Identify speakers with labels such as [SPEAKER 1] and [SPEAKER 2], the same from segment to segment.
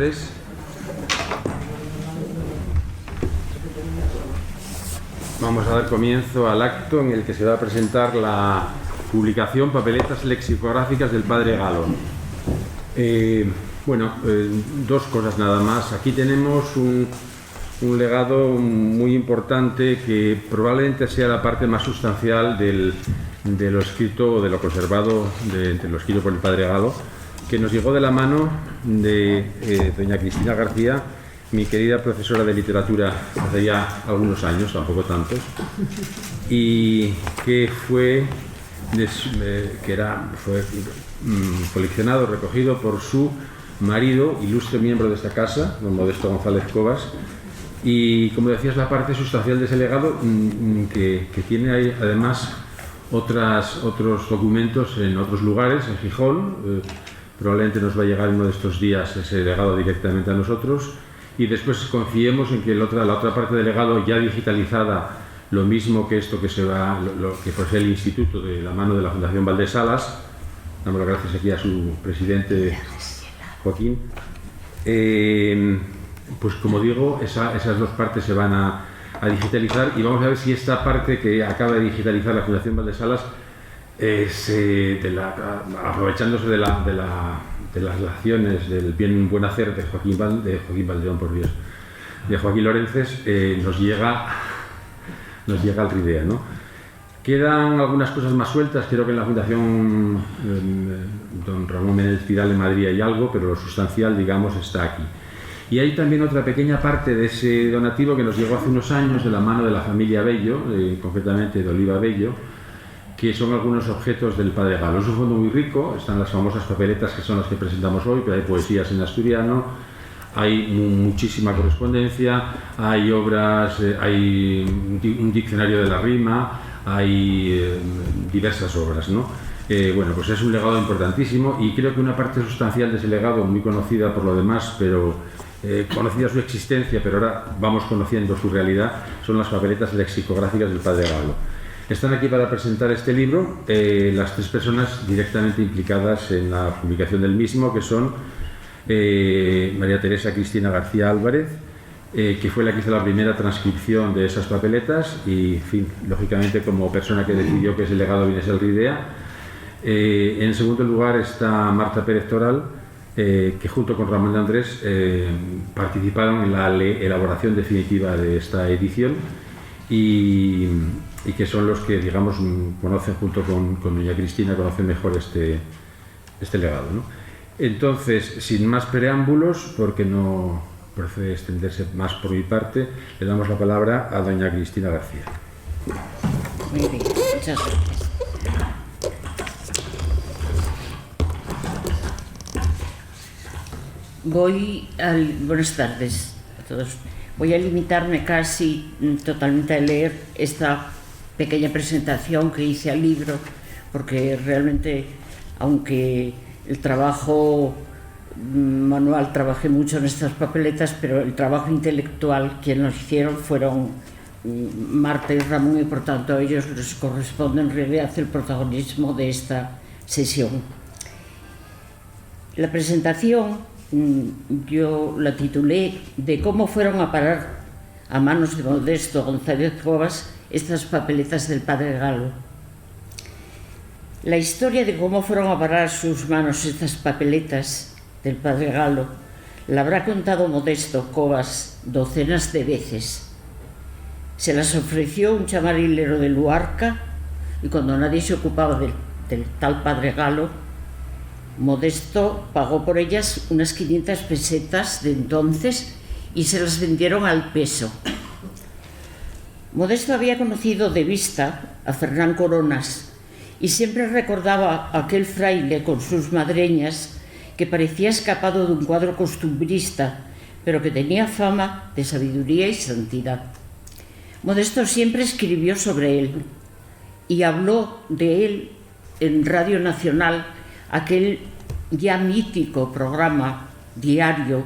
[SPEAKER 1] tardes. Vamos a dar comienzo al acto en el que se va a presentar la publicación Papeletas lexicográficas del padre Galo. Dos cosas nada más. Aquí tenemos un legado muy importante que probablemente sea la parte más sustancial de lo escrito o de lo conservado de lo escrito por el padre Galo, que nos llegó de la mano de doña Cristina García, mi querida profesora de literatura hace ya algunos años, tampoco tantos, y que fue coleccionado, recogido por su marido, ilustre miembro de esta casa, don Modesto González Cobas, y como decía, es la parte sustancial de ese legado que tiene ahí además otros documentos en otros lugares, en Gijón. Probablemente nos va a llegar uno de estos días ese legado directamente a nosotros, y después confiemos en que la otra parte del legado ya digitalizada, lo mismo que esto que que posee el Instituto de la mano de la Fundación Valdesalas, damos las gracias aquí a su presidente Joaquín. Pues como digo, esas dos partes se van a digitalizar, y vamos a ver si esta parte que acaba de digitalizar la Fundación Valdesalas, aprovechándose de las acciones del buen hacer de Joaquín Lorences, nos llega al Ridea, ¿no? Quedan algunas cosas más sueltas. Creo que en la Fundación don Ramón Menéndez Pidal en Madrid hay algo, pero lo sustancial, digamos, está aquí. Y hay también otra pequeña parte de ese donativo que nos llegó hace unos años de la mano de la familia Bello, concretamente de Oliva Bello, que son algunos objetos del padre Galo. Es un fondo muy rico, están las famosas papeletas que son las que presentamos hoy, pero hay poesías en asturiano, hay muchísima correspondencia, hay obras, hay un diccionario de la rima, hay diversas obras, ¿no? Pues es un legado importantísimo, y creo que una parte sustancial de ese legado, muy conocida por lo demás, pero conocida su existencia, pero ahora vamos conociendo su realidad, son las papeletas lexicográficas del padre Galo. Están aquí para presentar este libro las tres personas directamente implicadas en la publicación del mismo, que son María Teresa Cristina García Álvarez, que fue la que hizo la primera transcripción de esas papeletas, y, en fin, lógicamente, como persona que decidió que ese legado viniese al Ridea. En segundo lugar está Marta Pérez Toral, que junto con Ramón de Andrés participaron en la elaboración definitiva de esta edición, y que son los que, digamos, conocen, junto con doña Cristina, conocen mejor este legado, ¿no? Entonces, sin más preámbulos, porque no procede extenderse más por mi parte, le damos la palabra a doña Cristina García.
[SPEAKER 2] Muy bien, muchas gracias. Buenas tardes a todos. Voy a limitarme casi totalmente a leer esta pequeña presentación que hice al libro, porque realmente, aunque el trabajo manual, trabajé mucho en estas papeletas, pero el trabajo intelectual, quien lo hicieron fueron Marta y Ramón, y por tanto a ellos les corresponde en realidad el protagonismo de esta sesión. La presentación yo la titulé de cómo fueron a parar a manos de Modesto González Cobas estas papeletas del padre Galo. La historia de cómo fueron a parar a sus manos estas papeletas del padre Galo la habrá contado Modesto Cobas docenas de veces. Se las ofreció un chamarilero de Luarca, y cuando nadie se ocupaba del tal padre Galo, Modesto pagó por ellas unas 500 pesetas de entonces, y se las vendieron al peso. Modesto había conocido de vista a Fernán Coronas, y siempre recordaba a aquel fraile con sus madreñas, que parecía escapado de un cuadro costumbrista, pero que tenía fama de sabiduría y santidad. Modesto siempre escribió sobre él, y habló de él en Radio Nacional, aquel ya mítico programa diario,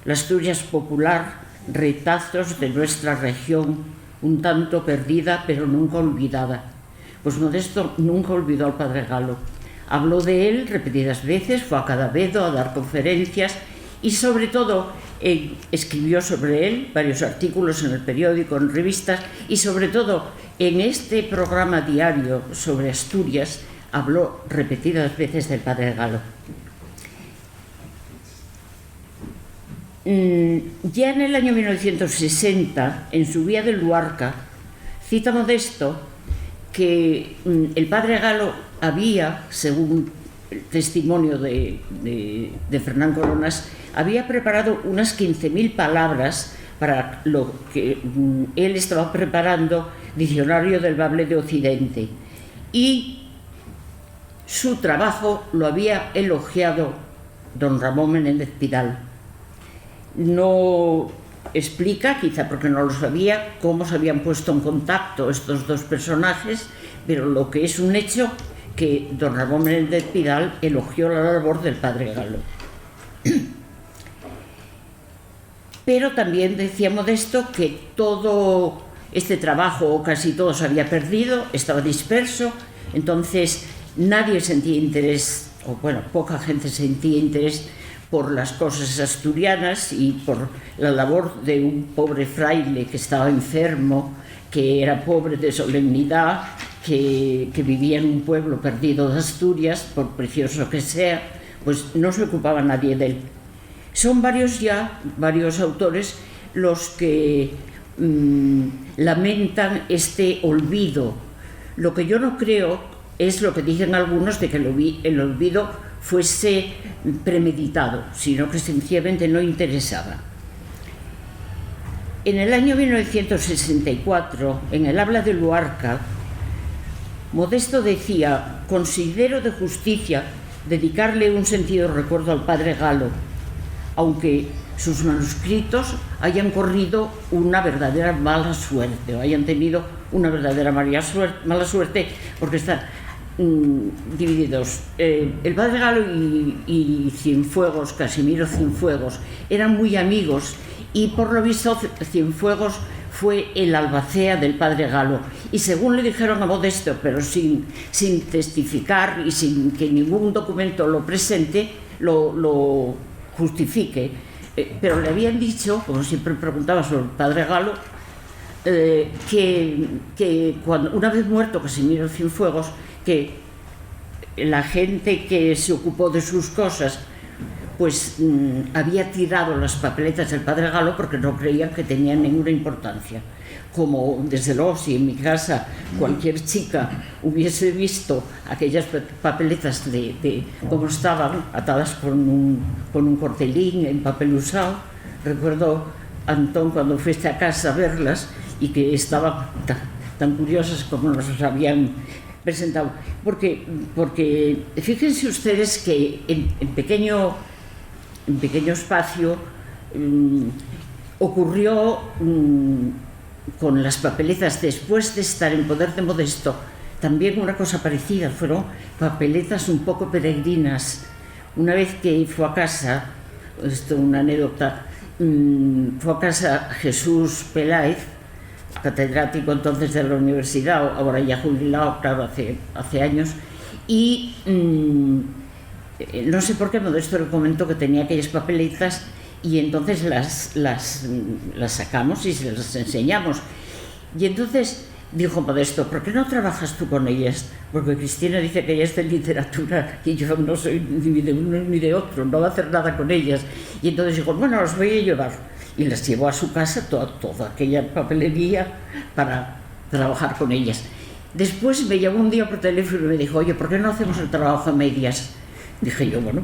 [SPEAKER 2] La Asturias Popular, retazos de nuestra región, un tanto perdida pero nunca olvidada. Pues Modesto nunca olvidó al padre Galo. Habló de él repetidas veces, fue a Cadavedo a dar conferencias, y sobre todo escribió sobre él varios artículos en el periódico, en revistas, y sobre todo en este programa diario sobre Asturias habló repetidas veces del padre Galo. Ya en el año 1960, en su Vía del Luarca, cita Modesto que el padre Galo había, según el testimonio de Fernán Coronas, había preparado unas 15.000 palabras para lo que él estaba preparando, Diccionario del Bable de Occidente, y su trabajo lo había elogiado don Ramón Menéndez Pidal. No explica, quizá porque no lo sabía, cómo se habían puesto en contacto estos dos personajes, pero lo que es un hecho, que don Ramón Menéndez Pidal elogió la labor del padre Galo. Pero también decía Modesto que todo este trabajo, o casi todo, se había perdido, estaba disperso, entonces nadie sentía interés, o bueno, poca gente sentía interés por las cosas asturianas y por la labor de un pobre fraile que estaba enfermo, que era pobre de solemnidad, que vivía en un pueblo perdido de Asturias, por precioso que sea, pues no se ocupaba nadie de él. Son varios autores los que lamentan este olvido. Lo que yo no creo es lo que dicen algunos de que el olvido fuese premeditado, sino que sencillamente no interesaba. En el año 1964, en el Habla de Luarca, Modesto decía: considero de justicia dedicarle un sentido recuerdo al padre Galo, aunque sus manuscritos hayan corrido una verdadera mala suerte, o hayan tenido una verdadera mala suerte, porque están divididos. El padre Galo y Cienfuegos, Casimiro Cienfuegos, eran muy amigos, y por lo visto Cienfuegos fue el albacea del padre Galo, y según le dijeron a Modesto, pero sin testificar y sin que ningún documento lo presente, lo justifique, pero le habían dicho, como siempre preguntaba sobre el padre Galo, que cuando, una vez muerto Casimiro Cienfuegos, que la gente que se ocupó de sus cosas pues había tirado las papeletas del padre Galo porque no creían que tenían ninguna importancia. Como desde luego si en mi casa cualquier chica hubiese visto aquellas papeletas de cómo estaban atadas con un cortelín en papel usado, recuerdo, Antón, cuando fuiste a casa a verlas y que estaban tan curiosas como nos habían presentado, porque fíjense ustedes que en pequeño espacio ocurrió con las papeletas, después de estar en poder de Modesto, también una cosa parecida. Fueron papeletas un poco peregrinas. Una vez que fue a casa, esto es una anécdota, fue a casa Jesús Peláez, catedrático entonces de la universidad, ahora ya jubilado, claro, hace años, y no sé por qué Modesto le comentó que tenía aquellas papeletas, y entonces las sacamos y se las enseñamos. Y entonces dijo Modesto: ¿por qué no trabajas tú con ellas? Porque Cristina dice que ella es de literatura y yo no soy ni de uno ni de otro, no va a hacer nada con ellas. Y entonces dijo: bueno, las voy a llevar. Y las llevó a su casa, toda aquella papelería, para trabajar con ellas. Después me llamó un día por teléfono y me dijo: oye, ¿por qué no hacemos el trabajo a medias? Dije yo: bueno,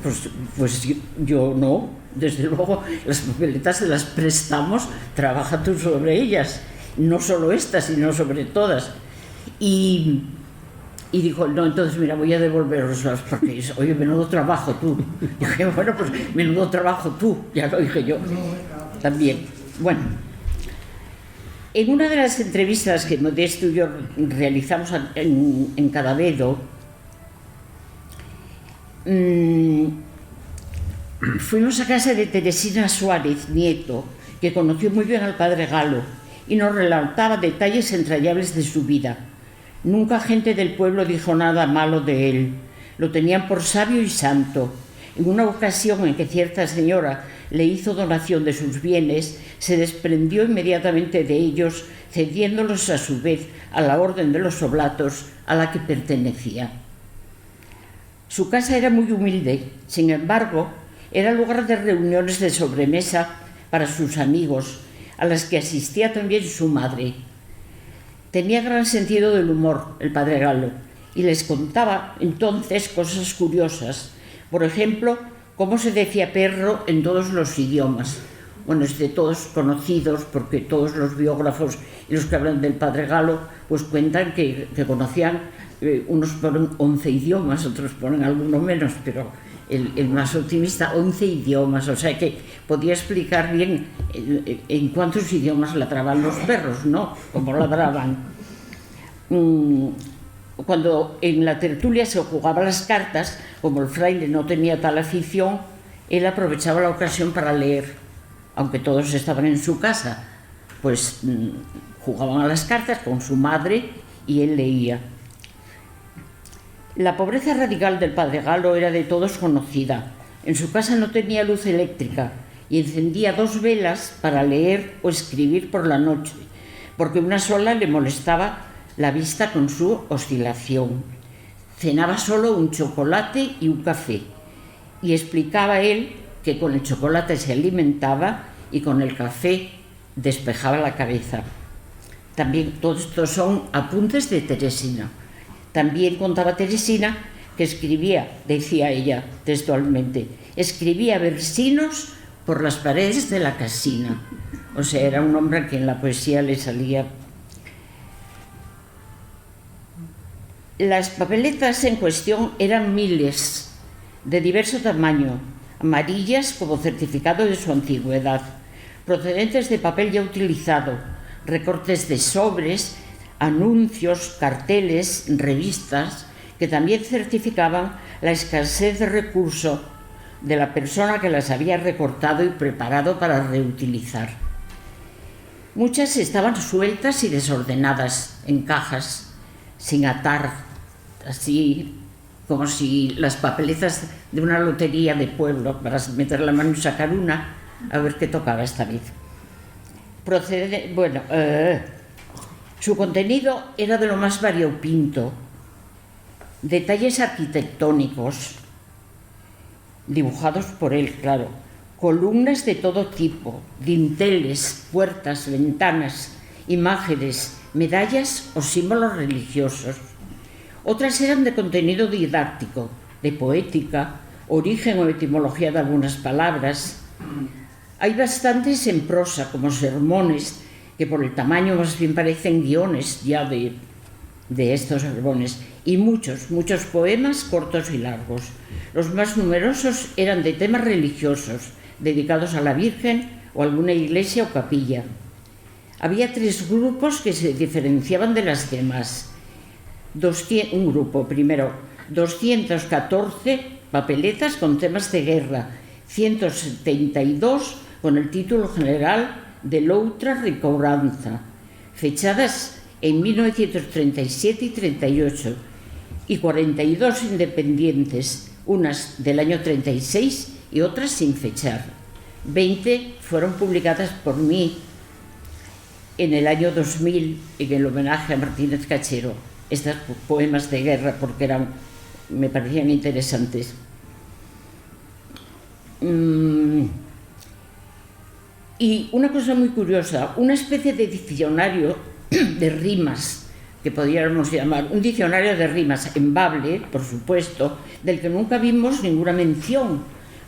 [SPEAKER 2] pues yo no, desde luego las papeletas se las prestamos, trabaja tú sobre ellas, no solo estas, sino sobre todas. Y dijo: no, entonces mira, voy a devolveroslas, porque oye, menudo trabajo tú. Dije: bueno, pues menudo trabajo tú, ya lo dije yo también. Bueno, en una de las entrevistas que Modesto y yo realizamos en Cadavedo, fuimos a casa de Teresina Suárez Nieto, que conoció muy bien al padre Galo y nos relataba detalles entrañables de su vida. Nunca gente del pueblo dijo nada malo de él, lo tenían por sabio y santo. En una ocasión en que cierta señora le hizo donación de sus bienes, se desprendió inmediatamente de ellos, cediéndolos a su vez a la Orden de los Oblatos a la que pertenecía. Su casa era muy humilde, sin embargo, era lugar de reuniones de sobremesa para sus amigos, a las que asistía también su madre. Tenía gran sentido del humor el padre Galo y les contaba entonces cosas curiosas. Por ejemplo, cómo se decía perro en todos los idiomas. Bueno, es de todos conocidos porque todos los biógrafos y los que hablan del padre Galo pues cuentan que conocían, unos ponen 11 idiomas, otros ponen alguno menos, pero el más optimista, 11 idiomas, o sea que podía explicar bien en cuántos idiomas ladraban los perros, ¿no? Cómo ladraban. Cuando en la tertulia se jugaba las cartas, como el fraile no tenía tal afición, él aprovechaba la ocasión para leer. Aunque todos estaban en su casa, pues jugaban a las cartas con su madre y él leía. La pobreza radical del padre Galo era de todos conocida. En su casa no tenía luz eléctrica y encendía 2 velas para leer o escribir por la noche, porque una sola le molestaba la vista con su oscilación. Cenaba solo un chocolate y un café, y explicaba él que con el chocolate se alimentaba y con el café despejaba la cabeza. También todos estos son apuntes de Teresina. También contaba Teresina que escribía, decía ella textualmente, escribía versinos por las paredes de la casina. O sea, era un hombre que en la poesía le salía. Las papeletas en cuestión eran miles, de diverso tamaño, amarillas como certificado de su antigüedad, procedentes de papel ya utilizado, recortes de sobres, anuncios, carteles, revistas, que también certificaban la escasez de recurso de la persona que las había recortado y preparado para reutilizar. Muchas estaban sueltas y desordenadas en cajas, sin atar, así como si las papeletas de una lotería de pueblo, para meter la mano y sacar una, a ver qué tocaba esta vez. Su contenido era de lo más variopinto. Detalles arquitectónicos, dibujados por él, claro, columnas de todo tipo, dinteles, puertas, ventanas, imágenes, medallas o símbolos religiosos. Otras eran de contenido didáctico, de poética, origen o etimología de algunas palabras. Hay bastantes en prosa, como sermones, que por el tamaño más bien parecen guiones ya de estos sermones, y muchos poemas cortos y largos. Los más numerosos eran de temas religiosos, dedicados a la Virgen o a alguna iglesia o capilla. Había 3 grupos que se diferenciaban de las demás. Un grupo, primero, 214 papeletas con temas de guerra, 172 con el título general de l'Outra Recobranza, fechadas en 1937 y 38, y 42 independientes, unas del año 36 y otras sin fechar. 20 fueron publicadas por mí en el año 2000 en el homenaje a Martínez Cachero, estos poemas de guerra, porque me parecían interesantes. Y una cosa muy curiosa, una especie de diccionario de rimas, que podríamos llamar un diccionario de rimas en bable, por supuesto, del que nunca vimos ninguna mención,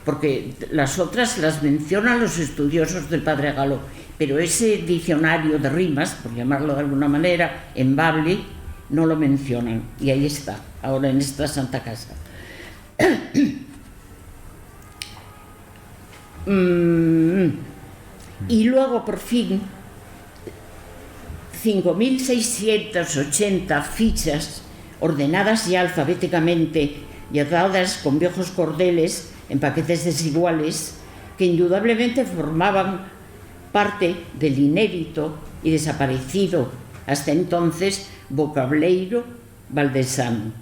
[SPEAKER 2] porque las otras las mencionan los estudiosos del padre Galo, pero ese diccionario de rimas, por llamarlo de alguna manera, en bable, no lo mencionan, y ahí está, ahora en esta Santa Casa. Y luego, por fin, 5.680 fichas ordenadas ya alfabéticamente y atadas con viejos cordeles en paquetes desiguales que indudablemente formaban parte del inédito y desaparecido hasta entonces vocableiro valdesano,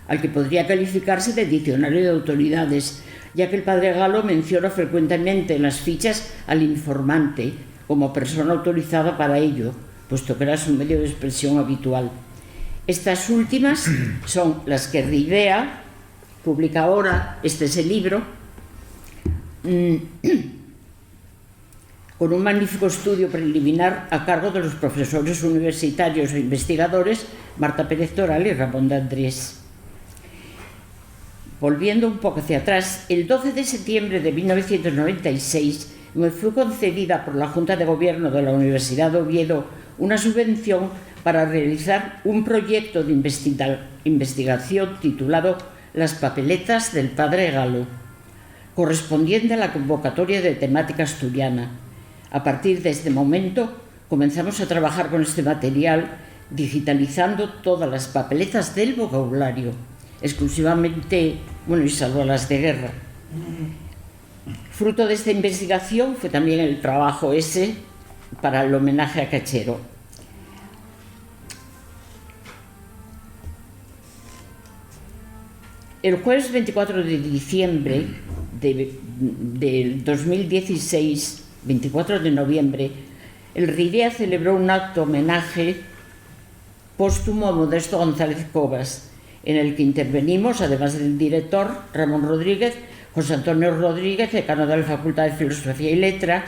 [SPEAKER 2] al que podría calificarse de diccionario de autoridades. ya que el padre Galo menciona frecuentemente en las fichas al informante como persona autorizada para ello, puesto que era su medio de expresión habitual. Estas últimas son las que Ridea publica ahora, este es el libro, con un magnífico estudio preliminar a cargo de los profesores universitarios e investigadores Marta Pérez Toral y Ramón de Andrés. Volviendo un poco hacia atrás, el 12 de septiembre de 1996 me fue concedida por la Junta de Gobierno de la Universidad de Oviedo una subvención para realizar un proyecto de investigación titulado Las papeletas del padre Galo, correspondiente a la convocatoria de temática asturiana. A partir de este momento comenzamos a trabajar con este material, digitalizando todas las papeletas del vocabulario, exclusivamente, y salvo las de guerra. Fruto de esta investigación fue también el trabajo ese para el homenaje a Cachero. El jueves 24 de diciembre del 2016, 24 de noviembre, el RIDEA celebró un acto homenaje póstumo a Modesto González Cobas, en el que intervenimos, además del director Ramón Rodríguez, José Antonio Rodríguez, decano de la Facultad de Filosofía y Letras,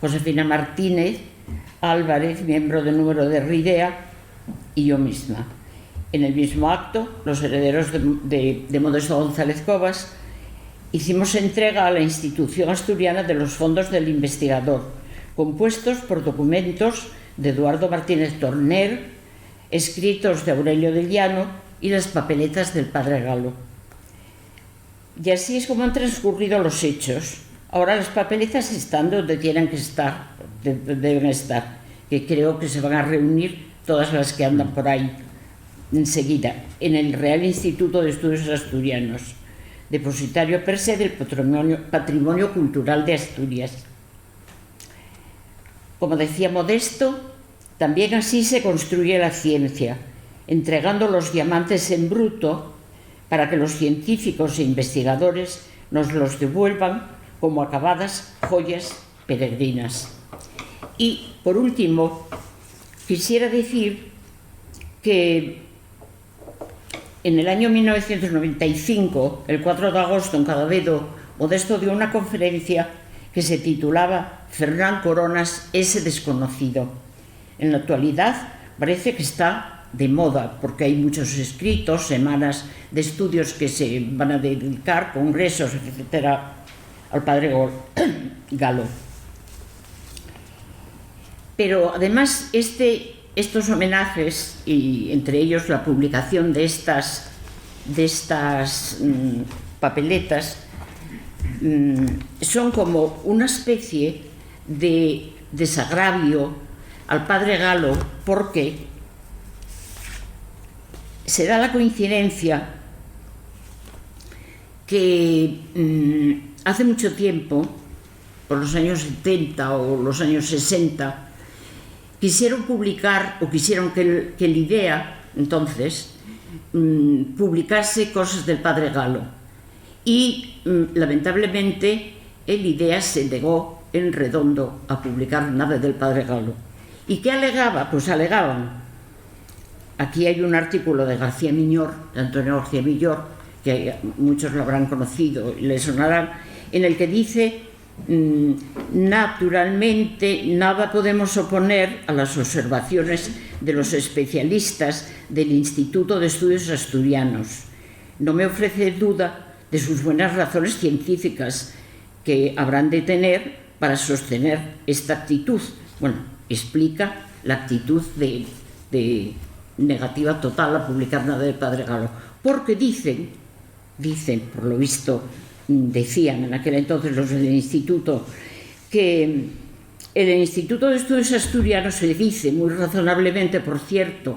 [SPEAKER 2] Josefina Martínez Álvarez, miembro del número de RIDEA, y yo misma. En el mismo acto, los herederos de Modesto González Cobas hicimos entrega a la institución asturiana de los fondos del investigador, compuestos por documentos de Eduardo Martínez Torner, escritos de Aurelio de Llano y las papeletas del padre Galo. Y así es como han transcurrido los hechos. Ahora las papeletas están donde tienen que estar, deben estar, que creo que se van a reunir todas las que andan por ahí enseguida, en el Real Instituto de Estudios Asturianos, depositario per se del patrimonio cultural de Asturias. Como decía Modesto, también así se construye la ciencia, entregando los diamantes en bruto para que los científicos e investigadores nos los devuelvan como acabadas joyas peregrinas. Y, por último, quisiera decir que en el año 1995, el 4 de agosto, en Cadavedo, Modesto dio una conferencia que se titulaba Fernán Coronas, ese desconocido. En la actualidad parece que está de moda, porque hay muchos escritos, semanas de estudios que se van a dedicar, congresos, etcétera, al padre Galo. Pero además estos homenajes, y entre ellos la publicación de estas papeletas, son como una especie de desagravio al padre Galo, porque se da la coincidencia que hace mucho tiempo, por los años 70 o los años 60, quisieron publicar, o quisieron que el IDEA, entonces, publicase cosas del padre Galo. Y, lamentablemente, el IDEA se negó en redondo a publicar nada del padre Galo. ¿Y qué alegaba? Pues alegaban. Aquí hay un artículo de García Miñor, de Antonio García Miñor, que muchos lo habrán conocido y le sonarán, en el que dice: naturalmente nada podemos oponer a las observaciones de los especialistas del Instituto de Estudios Asturianos. No me ofrece duda de sus buenas razones científicas que habrán de tener para sostener esta actitud. Bueno, explica la actitud de negativa total a publicar nada del padre Galo, porque dicen, por lo visto, decían en aquel entonces los del instituto, que en el Instituto de Estudios Asturianos se dice, muy razonablemente por cierto,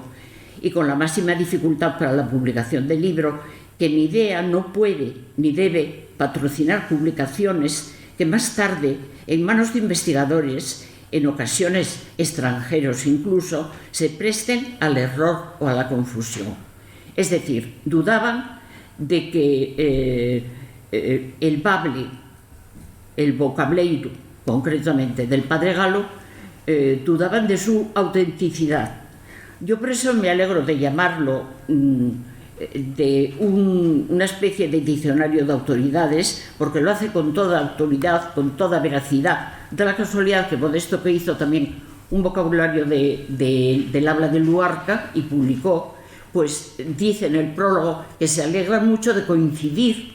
[SPEAKER 2] y con la máxima dificultad para la publicación del libro, que mi idea no puede ni debe patrocinar publicaciones que más tarde, en manos de investigadores, en ocasiones extranjeros incluso, se presten al error o a la confusión. Es decir, dudaban de que el bable, el vocableiro, concretamente, del Padre Galo, dudaban de su autenticidad. Yo por eso me alegro de llamarlo de una especie de diccionario de autoridades, porque lo hace con toda autoridad, con toda veracidad. Da la casualidad que Modesto, que hizo también un vocabulario del habla de Luarca y publicó, pues dice en el prólogo que se alegra mucho de coincidir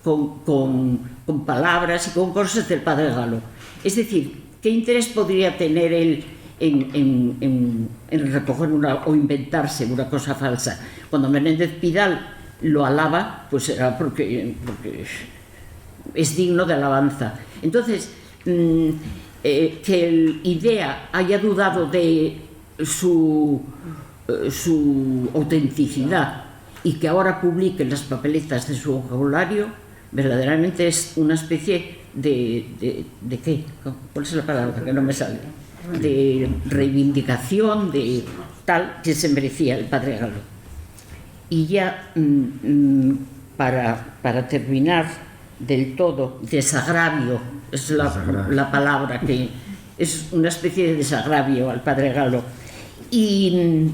[SPEAKER 2] con palabras y con cosas del Padre Galo. Es decir, ¿qué interés podría tener él en recoger o inventarse una cosa falsa? Cuando Menéndez Pidal lo alaba, pues era porque es digno de alabanza. Entonces, que el IDEA haya dudado de su autenticidad y que ahora publique las papeletas de su vocabulario, verdaderamente es una especie de ¿qué? ¿Cuál es la palabra que no me sale? De reivindicación, de tal que se merecía el Padre Galo. Y ya para terminar del todo, desagravio es la palabra, que es una especie de desagravio al Padre Galo. Y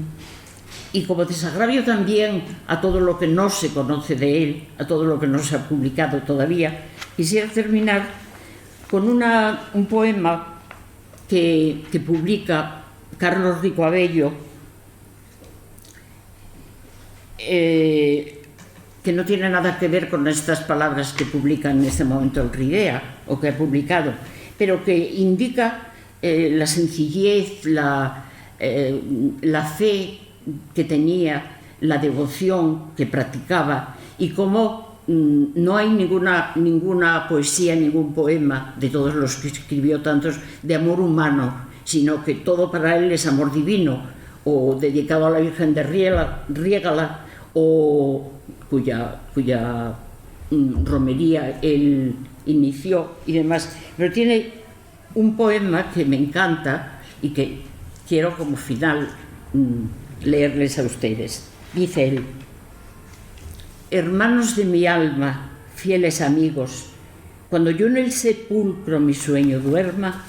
[SPEAKER 2] como desagravio también a todo lo que no se conoce de él, a todo lo que no se ha publicado todavía, quisiera terminar con un poema que publica Carlos Rico Abello, que no tiene nada que ver con estas palabras que publica en este momento el RIDEA, o que ha publicado, pero que indica la sencillez, la fe que tenía, la devoción que practicaba, y cómo no hay ninguna poesía, ningún poema de todos los que escribió, tantos, de amor humano, sino que todo para él es amor divino, o dedicado a la Virgen de Riégala, o cuya romería él inició y demás. Pero tiene un poema que me encanta y que quiero como final leerles a ustedes. Dice él: hermanos de mi alma, fieles amigos, cuando yo en el sepulcro mi sueño duerma,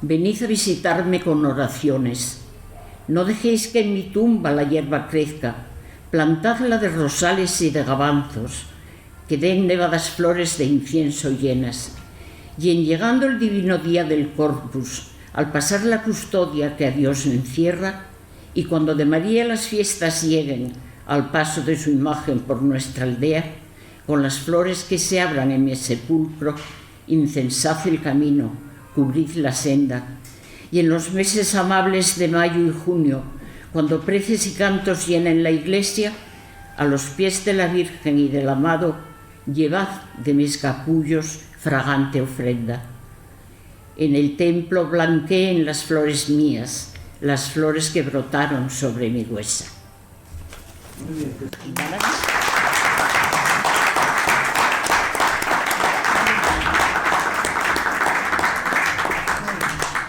[SPEAKER 2] venid a visitarme con oraciones. No dejéis que en mi tumba la hierba crezca, plantadla de rosales y de gabanzos, que den nevadas flores de incienso llenas. Y en llegando el divino día del Corpus, al pasar la custodia que a Dios encierra, y cuando de María las fiestas lleguen al paso de su imagen por nuestra aldea, con las flores que se abran en mi sepulcro, incensad el camino, cubrid la senda. Y en los meses amables de mayo y junio, cuando preces y cantos llenen la iglesia, a los pies de la Virgen y del amado, llevad de mis capullos fragante ofrenda. En el templo blanqueen las flores mías, las flores que brotaron sobre mi huesa. Muy bien.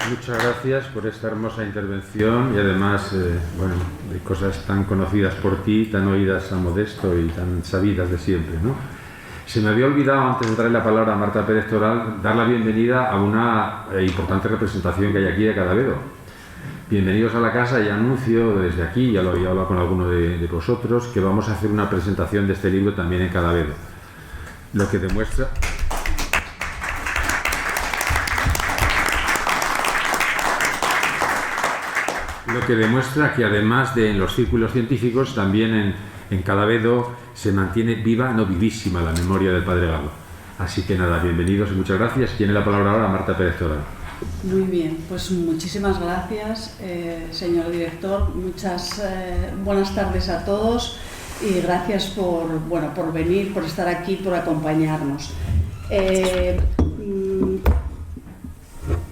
[SPEAKER 1] Muchas gracias por esta hermosa intervención y además, de cosas tan conocidas por ti, tan oídas a Modesto y tan sabidas de siempre, ¿no? Se me había olvidado, antes de darle la palabra a Marta Pérez Toral, dar la bienvenida a una importante representación que hay aquí de Cadavedo. Bienvenidos a la casa, y anuncio desde aquí, ya lo había hablado con alguno de vosotros, que vamos a hacer una presentación de este libro también en Cadavedo. Lo que demuestra... que además de en los círculos científicos, también en Cadavedo se mantiene viva, no vivísima, la memoria del Padre Galo. Así que nada, bienvenidos y muchas gracias. Tiene la palabra ahora Marta Pérez Toral.
[SPEAKER 3] Muy bien, pues muchísimas gracias, señor director. Muchas buenas tardes a todos y gracias por venir, por estar aquí, por acompañarnos.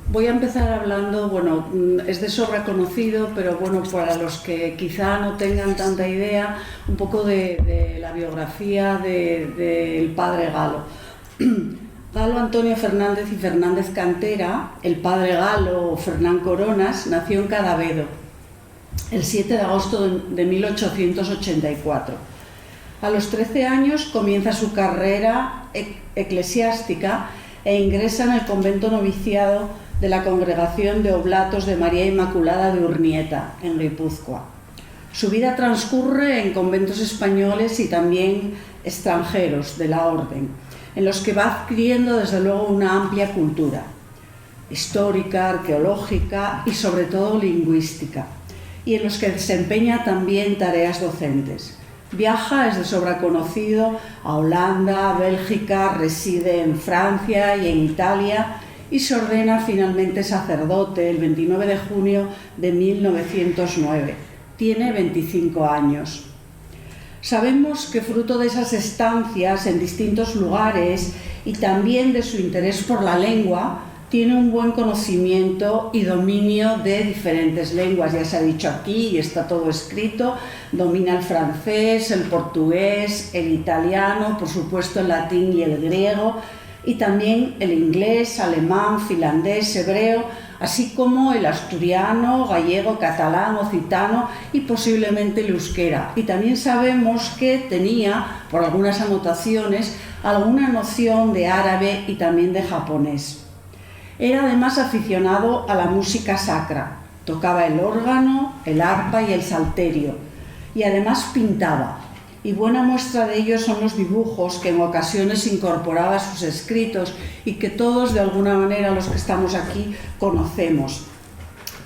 [SPEAKER 3] Voy a empezar hablando, es de sobra conocido, pero para los que quizá no tengan tanta idea, un poco de la biografía del Padre Galo. Galo Antonio Fernández y Fernández Cantera, el Padre Galo o Fernán Coronas, nació en Cadavedo el 7 de agosto de 1884. A los 13 años comienza su carrera eclesiástica e ingresa en el convento noviciado de la Congregación de Oblatos de María Inmaculada de Urnieta, en Guipúzcoa. Su vida transcurre en conventos españoles y también extranjeros de la orden, en los que va adquiriendo desde luego una amplia cultura histórica, arqueológica y sobre todo lingüística, y en los que desempeña también tareas docentes. Viaja, es de sobra conocido, a Holanda, a Bélgica, reside en Francia y en Italia y se ordena finalmente sacerdote el 29 de junio de 1909. Tiene 25 años. Sabemos que fruto de esas estancias en distintos lugares y también de su interés por la lengua, tiene un buen conocimiento y dominio de diferentes lenguas. Ya se ha dicho aquí y está todo escrito. Domina el francés, el portugués, el italiano, por supuesto el latín y el griego, y también el inglés, alemán, finlandés, hebreo, así como el asturiano, gallego, catalán, occitano y posiblemente el euskera. Y también sabemos que tenía, por algunas anotaciones, alguna noción de árabe y también de japonés. Era además aficionado a la música sacra, tocaba el órgano, el arpa y el salterio, y además pintaba. Y buena muestra de ello son los dibujos que en ocasiones incorporaba a sus escritos y que todos, de alguna manera, los que estamos aquí, conocemos.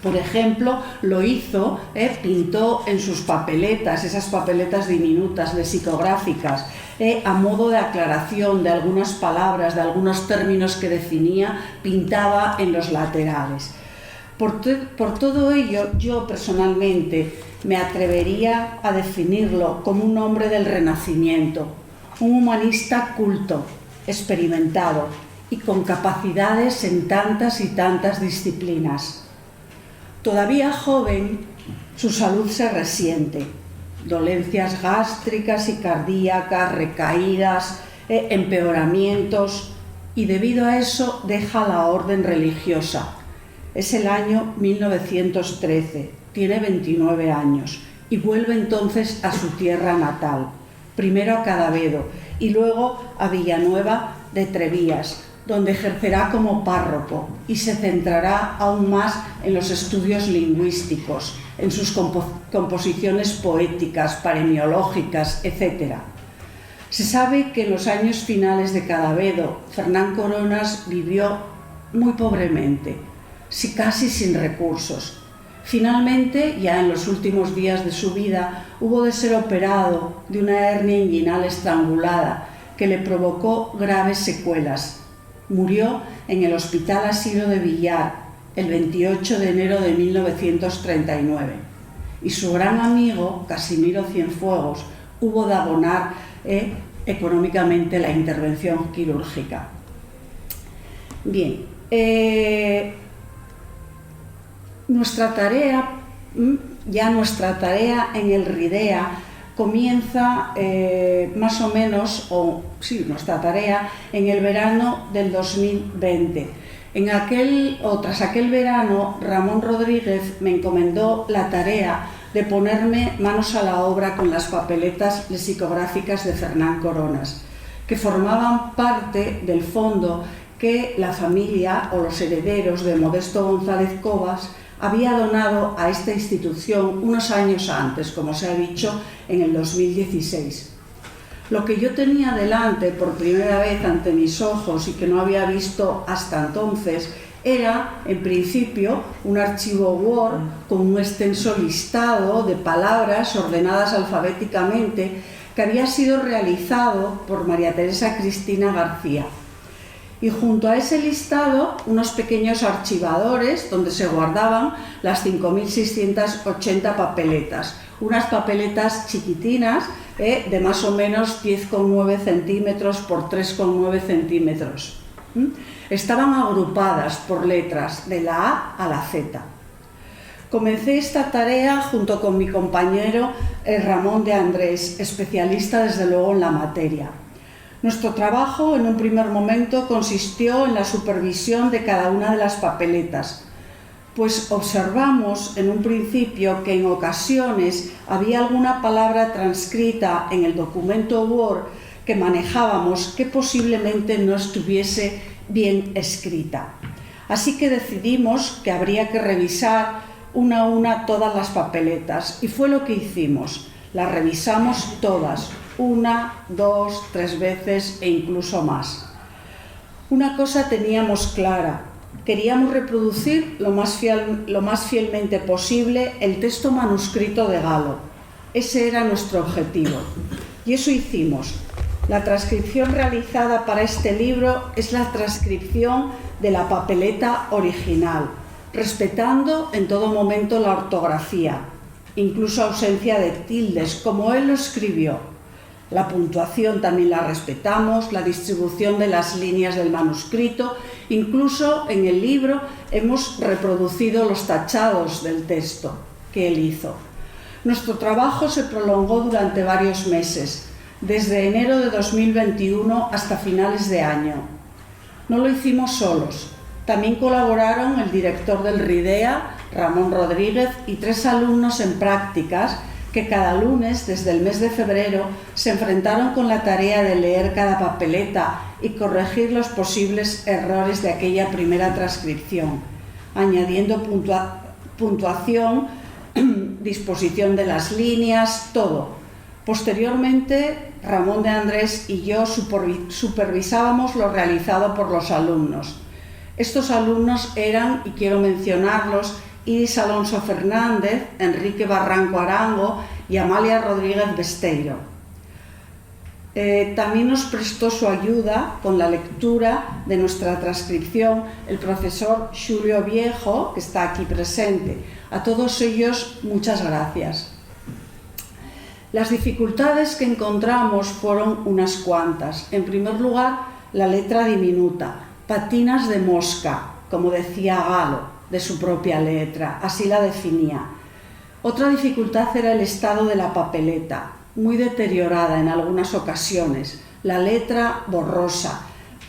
[SPEAKER 3] Por ejemplo, lo hizo, pintó en sus papeletas, esas papeletas diminutas, lexicográficas, a modo de aclaración de algunas palabras, de algunos términos que definía, pintaba en los laterales. Por todo ello, yo personalmente me atrevería a definirlo como un hombre del Renacimiento, un humanista culto, experimentado y con capacidades en tantas y tantas disciplinas. Todavía joven, su salud se resiente. Dolencias gástricas y cardíacas, recaídas, empeoramientos, y debido a eso deja la orden religiosa. Es el año 1913, tiene 29 años y vuelve entonces a su tierra natal, primero a Cadavedo y luego a Villanueva de Trevías, donde ejercerá como párroco y se centrará aún más en los estudios lingüísticos, en sus composiciones poéticas, paremiológicas, etc. Se sabe que en los años finales de Cadavedo, Fernán Coronas vivió muy pobremente, casi sin recursos. Finalmente, ya en los últimos días de su vida, hubo de ser operado de una hernia inguinal estrangulada que le provocó graves secuelas. Murió en el Hospital Asilo de Villar el 28 de enero de 1939 y su gran amigo, Casimiro Cienfuegos, hubo de abonar económicamente la intervención quirúrgica. Bien, nuestra tarea en el RIDEA comienza más o menos, nuestra tarea en el verano del 2020. Tras aquel verano, Ramón Rodríguez me encomendó la tarea de ponerme manos a la obra con las papeletas lexicográficas de Fernán Coronas, que formaban parte del fondo que la familia o los herederos de Modesto González Cobas había donado a esta institución unos años antes, como se ha dicho, en el 2016. Lo que yo tenía delante por primera vez ante mis ojos y que no había visto hasta entonces era, en principio, un archivo Word con un extenso listado de palabras ordenadas alfabéticamente que había sido realizado por María Teresa Cristina García. Y junto a ese listado, unos pequeños archivadores donde se guardaban las 5.680 papeletas. Unas papeletas chiquitinas de más o menos 10,9 centímetros por 3,9 centímetros. Estaban agrupadas por letras de la A a la Z. Comencé esta tarea junto con mi compañero Ramón de Andrés, especialista desde luego en la materia. Nuestro trabajo en un primer momento consistió en la supervisión de cada una de las papeletas. pues observamos en un principio que en ocasiones había alguna palabra transcrita en el documento Word que manejábamos que posiblemente no estuviese bien escrita. Así que decidimos que habría que revisar una a una todas las papeletas, y fue lo que hicimos. Las revisamos todas, 1, 2, 3 veces e incluso más. Una cosa teníamos clara: queríamos reproducir lo más fielmente posible el texto manuscrito de Galo. Ese era nuestro objetivo, y eso hicimos. La transcripción realizada para este libro es la transcripción de la papeleta original, respetando en todo momento la ortografía, incluso ausencia de tildes, como él lo escribió. La puntuación también la respetamos, la distribución de las líneas del manuscrito, incluso en el libro hemos reproducido los tachados del texto que él hizo. Nuestro trabajo se prolongó durante varios meses, desde enero de 2021 hasta finales de año. No lo hicimos solos. También colaboraron el director del RIDEA, Ramón Rodríguez, y 3 alumnos en prácticas que cada lunes, desde el mes de febrero, se enfrentaron con la tarea de leer cada papeleta y corregir los posibles errores de aquella primera transcripción, añadiendo puntuación, disposición de las líneas, todo. Posteriormente, Ramón de Andrés y yo supervisábamos lo realizado por los alumnos. Estos alumnos eran, y quiero mencionarlos, Iris Alonso Fernández, Enrique Barranco Arango y Amalia Rodríguez Besteiro. También nos prestó su ayuda con la lectura de nuestra transcripción el profesor Julio Viejo, que está aquí presente. A todos ellos, muchas gracias. Las dificultades que encontramos fueron unas cuantas. En primer lugar, la letra diminuta, patinas de mosca, como decía Galo, de su propia letra, así la definía. Otra dificultad era el estado de la papeleta, muy deteriorada en algunas ocasiones, la letra borrosa,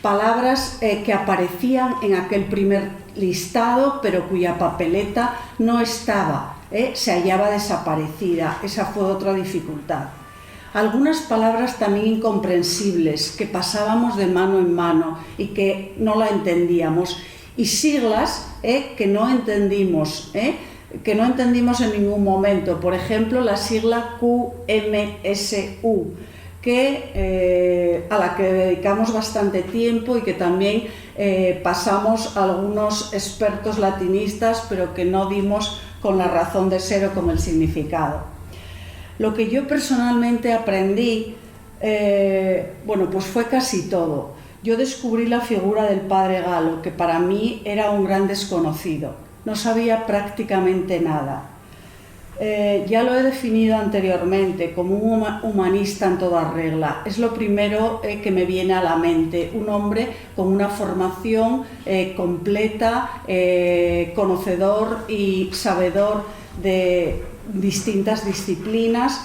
[SPEAKER 3] palabras que aparecían en aquel primer listado, pero cuya papeleta no estaba, se hallaba desaparecida. Esa fue otra dificultad. Algunas palabras también incomprensibles que pasábamos de mano en mano y que no la entendíamos, y siglas que no entendimos en ningún momento. Por ejemplo, la sigla QMSU, a la que dedicamos bastante tiempo y que también pasamos a algunos expertos latinistas, pero que no dimos con la razón de ser o con el significado. Lo que yo personalmente aprendí, pues fue casi todo. Yo descubrí la figura del padre Galo, que para mí era un gran desconocido. No sabía prácticamente nada. Ya lo he definido anteriormente como un humanista en toda regla. Es lo primero que me viene a la mente. Un hombre con una formación completa, conocedor y sabedor de distintas disciplinas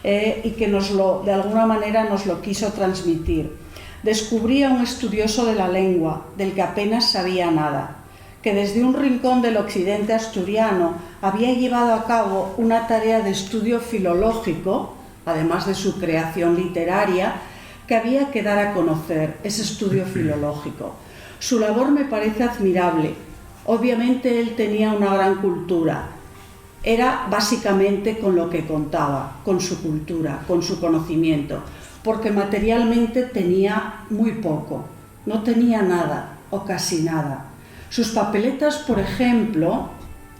[SPEAKER 3] y que de alguna manera nos lo quiso transmitir. Descubrí a un estudioso de la lengua, del que apenas sabía nada, que desde un rincón del occidente asturiano había llevado a cabo una tarea de estudio filológico, además de su creación literaria, que había que dar a conocer, ese estudio filológico. Su labor me parece admirable. Obviamente él tenía una gran cultura. Era básicamente con lo que contaba, con su cultura, con su conocimiento, porque materialmente tenía muy poco, no tenía nada o casi nada. Sus papeletas, por ejemplo,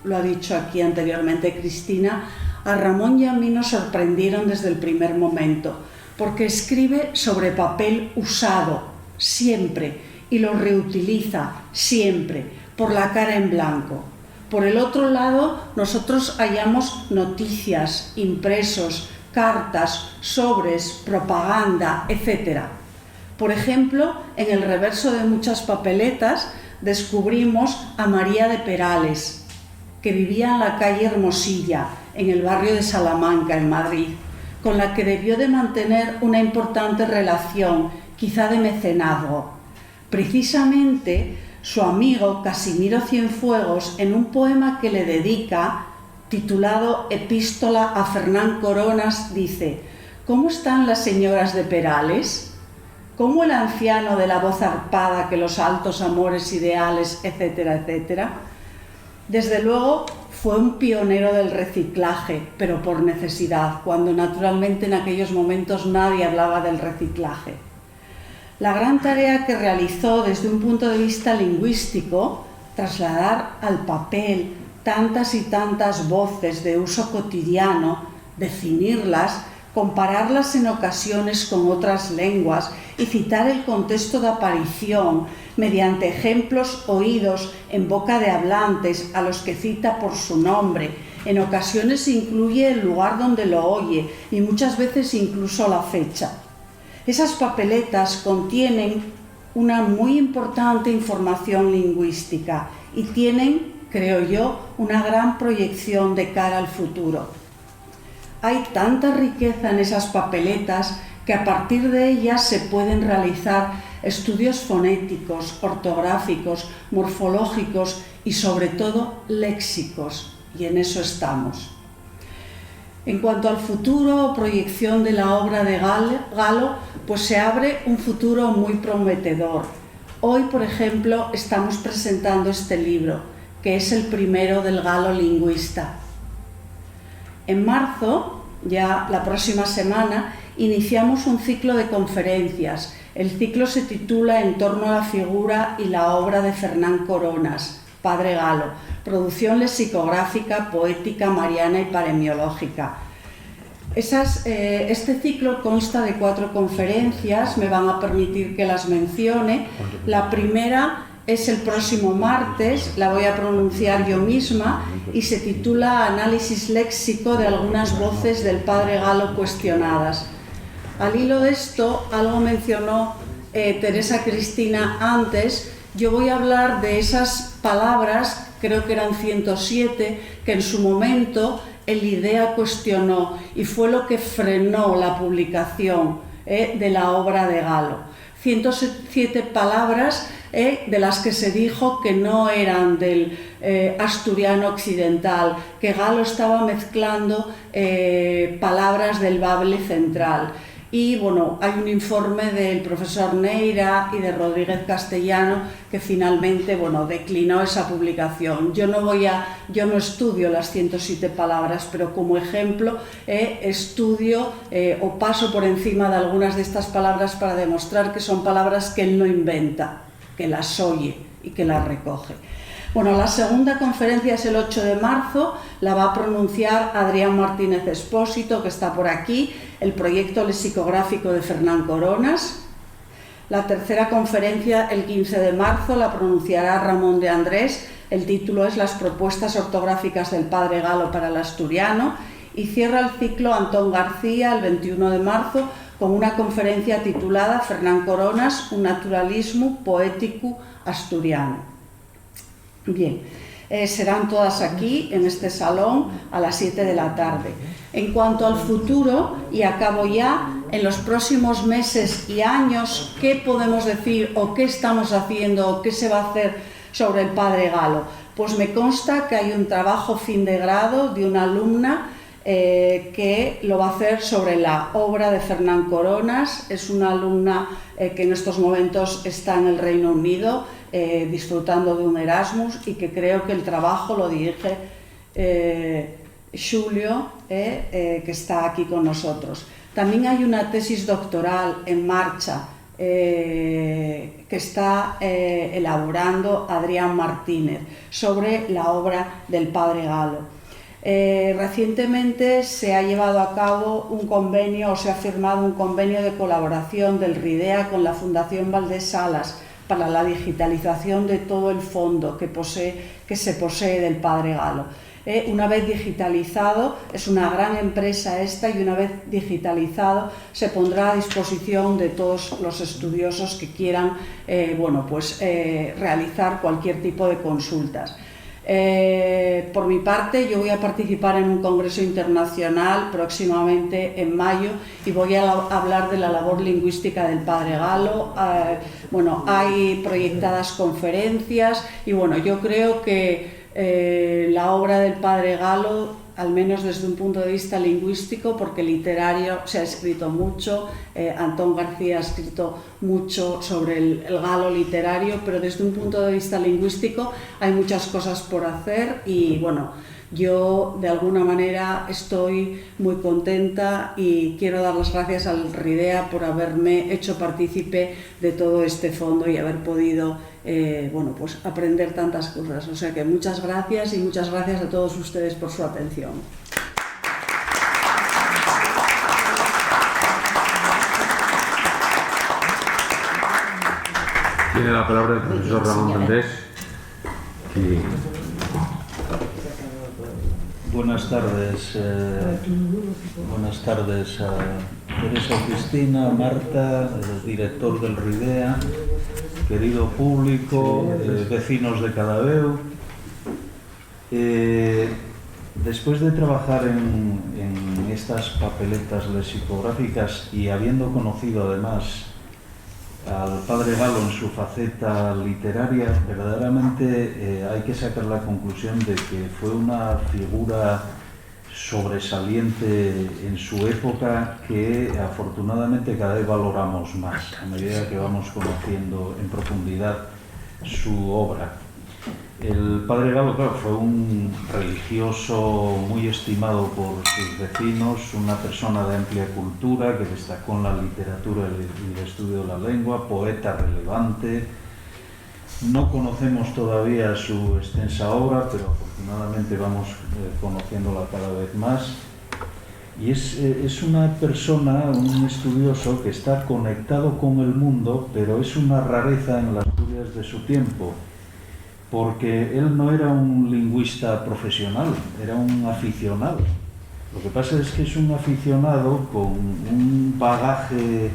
[SPEAKER 3] lo ha dicho aquí anteriormente Cristina, a Ramón y a mí nos sorprendieron desde el primer momento, porque escribe sobre papel usado, siempre, y lo reutiliza, siempre, por la cara en blanco. Por el otro lado, nosotros hallamos noticias, impresos, cartas, sobres, propaganda, etc. Por ejemplo, en el reverso de muchas papeletas descubrimos a María de Perales, que vivía en la calle Hermosilla, en el barrio de Salamanca, en Madrid, con la que debió de mantener una importante relación, quizá de mecenazgo. Precisamente su amigo Casimiro Cienfuegos, en un poema que le dedica, titulado Epístola a Fernán Coronas, dice: ¿cómo están las señoras de Perales? ¿Cómo el anciano de la voz arpada que los altos amores ideales, etcétera, etcétera? Desde luego fue un pionero del reciclaje, pero por necesidad, cuando naturalmente en aquellos momentos nadie hablaba del reciclaje. La gran tarea que realizó desde un punto de vista lingüístico, trasladar al papel tantas y tantas voces de uso cotidiano, definirlas, compararlas en ocasiones con otras lenguas y citar el contexto de aparición mediante ejemplos oídos en boca de hablantes a los que cita por su nombre. En ocasiones incluye el lugar donde lo oye y muchas veces incluso la fecha. Esas papeletas contienen una muy importante información lingüística y tienen, creo yo, una gran proyección de cara al futuro. Hay tanta riqueza en esas papeletas que a partir de ellas se pueden realizar estudios fonéticos, ortográficos, morfológicos y sobre todo léxicos, y en eso estamos. En cuanto al futuro o proyección de la obra de Galo, pues se abre un futuro muy prometedor. Hoy, por ejemplo, estamos presentando este libro, que es el primero del Galo lingüista. En marzo, ya la próxima semana, iniciamos un ciclo de conferencias. El ciclo se titula En torno a la figura y la obra de Fernán Coronas, Padre Galo, producción lexicográfica, poética, mariana y paremiológica. Este ciclo consta de 4 conferencias, me van a permitir que las mencione. La primera es el próximo martes, la voy a pronunciar yo misma y se titula Análisis léxico de algunas voces del Padre Galo cuestionadas. Al hilo de esto, algo mencionó Teresa Cristina antes. Yo voy a hablar de esas palabras, creo que eran 107, que en su momento el IDEA cuestionó y fue lo que frenó la publicación de la obra de Galo. 107 palabras de las que se dijo que no eran del asturiano occidental, que Galo estaba mezclando palabras del Bable central. Y bueno, hay un informe del profesor Neira y de Rodríguez Castellano que finalmente, bueno, declinó esa publicación. Yo no estudio las 107 palabras, pero como ejemplo estudio o paso por encima de algunas de estas palabras para demostrar que son palabras que él no inventa, que las oye y que las recoge. Bueno, la segunda conferencia es el 8 de marzo, la va a pronunciar Adrián Martínez Espósito, que está por aquí, el proyecto lexicográfico de Fernán Coronas. La tercera conferencia, el 15 de marzo, la pronunciará Ramón de Andrés, el título es Las propuestas ortográficas del Padre Galo para el asturiano, y cierra el ciclo Antón García el 21 de marzo con una conferencia titulada Fernán Coronas, un naturalismo poético asturiano. Bien, serán todas aquí, en este salón, a las 7 de la tarde. En cuanto al futuro, y acabo ya, en los próximos meses y años, ¿qué podemos decir o qué estamos haciendo o qué se va a hacer sobre el Padre Galo? Pues me consta que hay un trabajo fin de grado de una alumna que lo va a hacer sobre la obra de Fernán Coronas. Es una alumna que en estos momentos está en el Reino Unido disfrutando de un Erasmus y que creo que el trabajo lo dirige Julio, que está aquí con nosotros. También hay una tesis doctoral en marcha que está elaborando Adrián Martínez sobre la obra del Padre Galo. Recientemente se ha llevado a cabo un convenio, o se ha firmado un convenio de colaboración del RIDEA con la Fundación Valdés Salas para la digitalización de todo el fondo que se posee del Padre Galo. Una vez digitalizado, es una gran empresa esta, y una vez digitalizado se pondrá a disposición de todos los estudiosos que quieran realizar cualquier tipo de consultas. Por mi parte, yo voy a participar en un congreso internacional próximamente en mayo y voy a hablar de la labor lingüística del padre Galo. Bueno, hay proyectadas conferencias y bueno, yo creo que la obra del padre Galo, al menos desde un punto de vista lingüístico, porque literario se ha escrito mucho, Antón García ha escrito mucho sobre el galo literario, pero desde un punto de vista lingüístico hay muchas cosas por hacer y bueno, yo de alguna manera estoy muy contenta y quiero dar las gracias al RIDEA por haberme hecho partícipe de todo este fondo y haber podido bueno, pues aprender tantas cosas. O sea que muchas gracias y muchas gracias a todos ustedes por su atención.
[SPEAKER 1] Tiene la palabra el profesor Ramón Valdés.
[SPEAKER 4] Buenas tardes a Teresa, Cristina, Marta, el director del RIDEA, querido público, vecinos de Cadaveu. Después de trabajar en estas papeletas lexicográficas y habiendo conocido además al padre Galo en su faceta literaria, verdaderamente hay que sacar la conclusión de que fue una figura sobresaliente en su época que afortunadamente cada vez valoramos más a medida que vamos conociendo en profundidad su obra. El padre Galo, claro, fue un religioso muy estimado por sus vecinos, una persona de amplia cultura que destacó en la literatura y el estudio de la lengua, poeta relevante. No conocemos todavía su extensa obra, pero afortunadamente vamos conociéndola cada vez más. Y es una persona, un estudioso que está conectado con el mundo, pero es una rareza en las Asturias de su tiempo, porque él no era un lingüista profesional, era un aficionado. Lo que pasa es que es un aficionado con un bagaje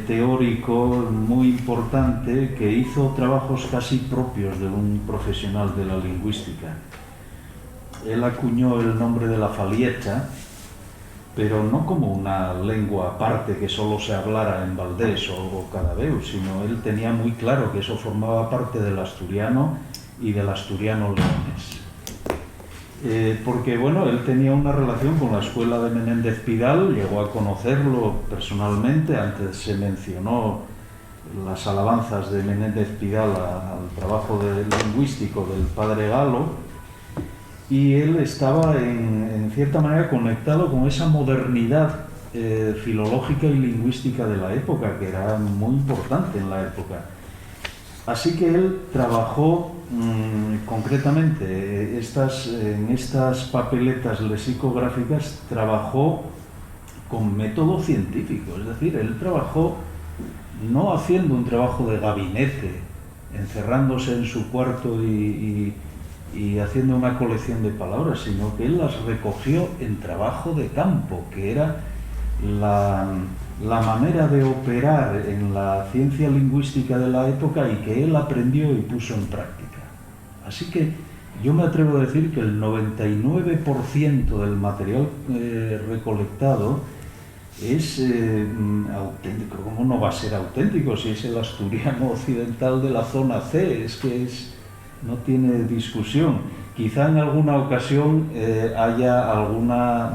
[SPEAKER 4] teórico muy importante que hizo trabajos casi propios de un profesional de la lingüística. Él acuñó el nombre de la falieta, pero no como una lengua aparte que solo se hablara en Valdés o Cadaveu, sino él tenía muy claro que eso formaba parte del asturiano y del asturiano leonés. Porque bueno, él tenía una relación con la escuela de Menéndez Pidal, llegó a conocerlo personalmente, antes se mencionó las alabanzas de Menéndez Pidal al trabajo lingüístico del padre Galo, y él estaba en cierta manera conectado con esa modernidad filológica y lingüística de la época, que era muy importante en la época. Así que él trabajó concretamente en estas papeletas lexicográficas, trabajó con método científico, es decir, él trabajó no haciendo un trabajo de gabinete, encerrándose en su cuarto y haciendo una colección de palabras, sino que él las recogió en trabajo de campo, que era la manera de operar en la ciencia lingüística de la época y que él aprendió y puso en práctica. Así que yo me atrevo a decir que el 99% del material recolectado es auténtico. ¿Cómo no va a ser auténtico si es el asturiano occidental de la zona C? No tiene discusión. Quizá en alguna ocasión haya alguna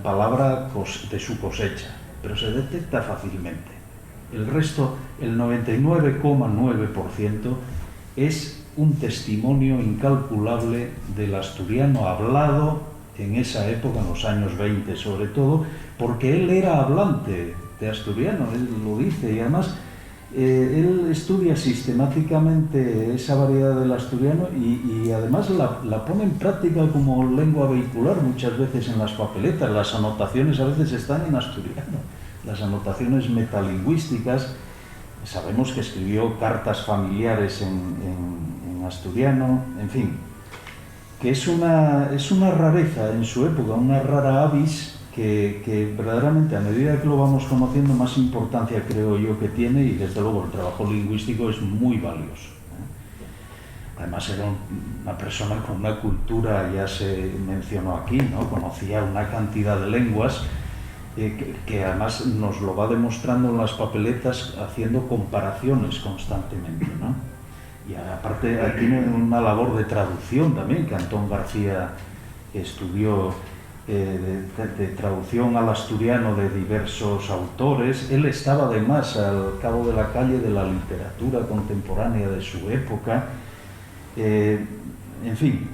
[SPEAKER 4] palabra de su cosecha, pero se detecta fácilmente. El resto, el 99,9%, es un testimonio incalculable del asturiano hablado en esa época, en los años 20 sobre todo, porque él era hablante de asturiano, él lo dice, y además él estudia sistemáticamente esa variedad del asturiano y además la pone en práctica como lengua vehicular muchas veces en las papeletas. Las anotaciones a veces están en asturiano, las anotaciones metalingüísticas. Sabemos que escribió cartas familiares en asturiano, en fin, que es una rareza en su época, una rara avis que verdaderamente a medida que lo vamos conociendo más importancia creo yo que tiene, y desde luego el trabajo lingüístico es muy valioso. Además era una persona con una cultura, ya se mencionó aquí, ¿no? Conocía una cantidad de lenguas que además nos lo va demostrando en las papeletas haciendo comparaciones constantemente, ¿no? Y aparte tiene una labor de traducción también, que Antón García estudió de traducción al asturiano de diversos autores. Él estaba además al cabo de la calle de la literatura contemporánea de su época. En fin,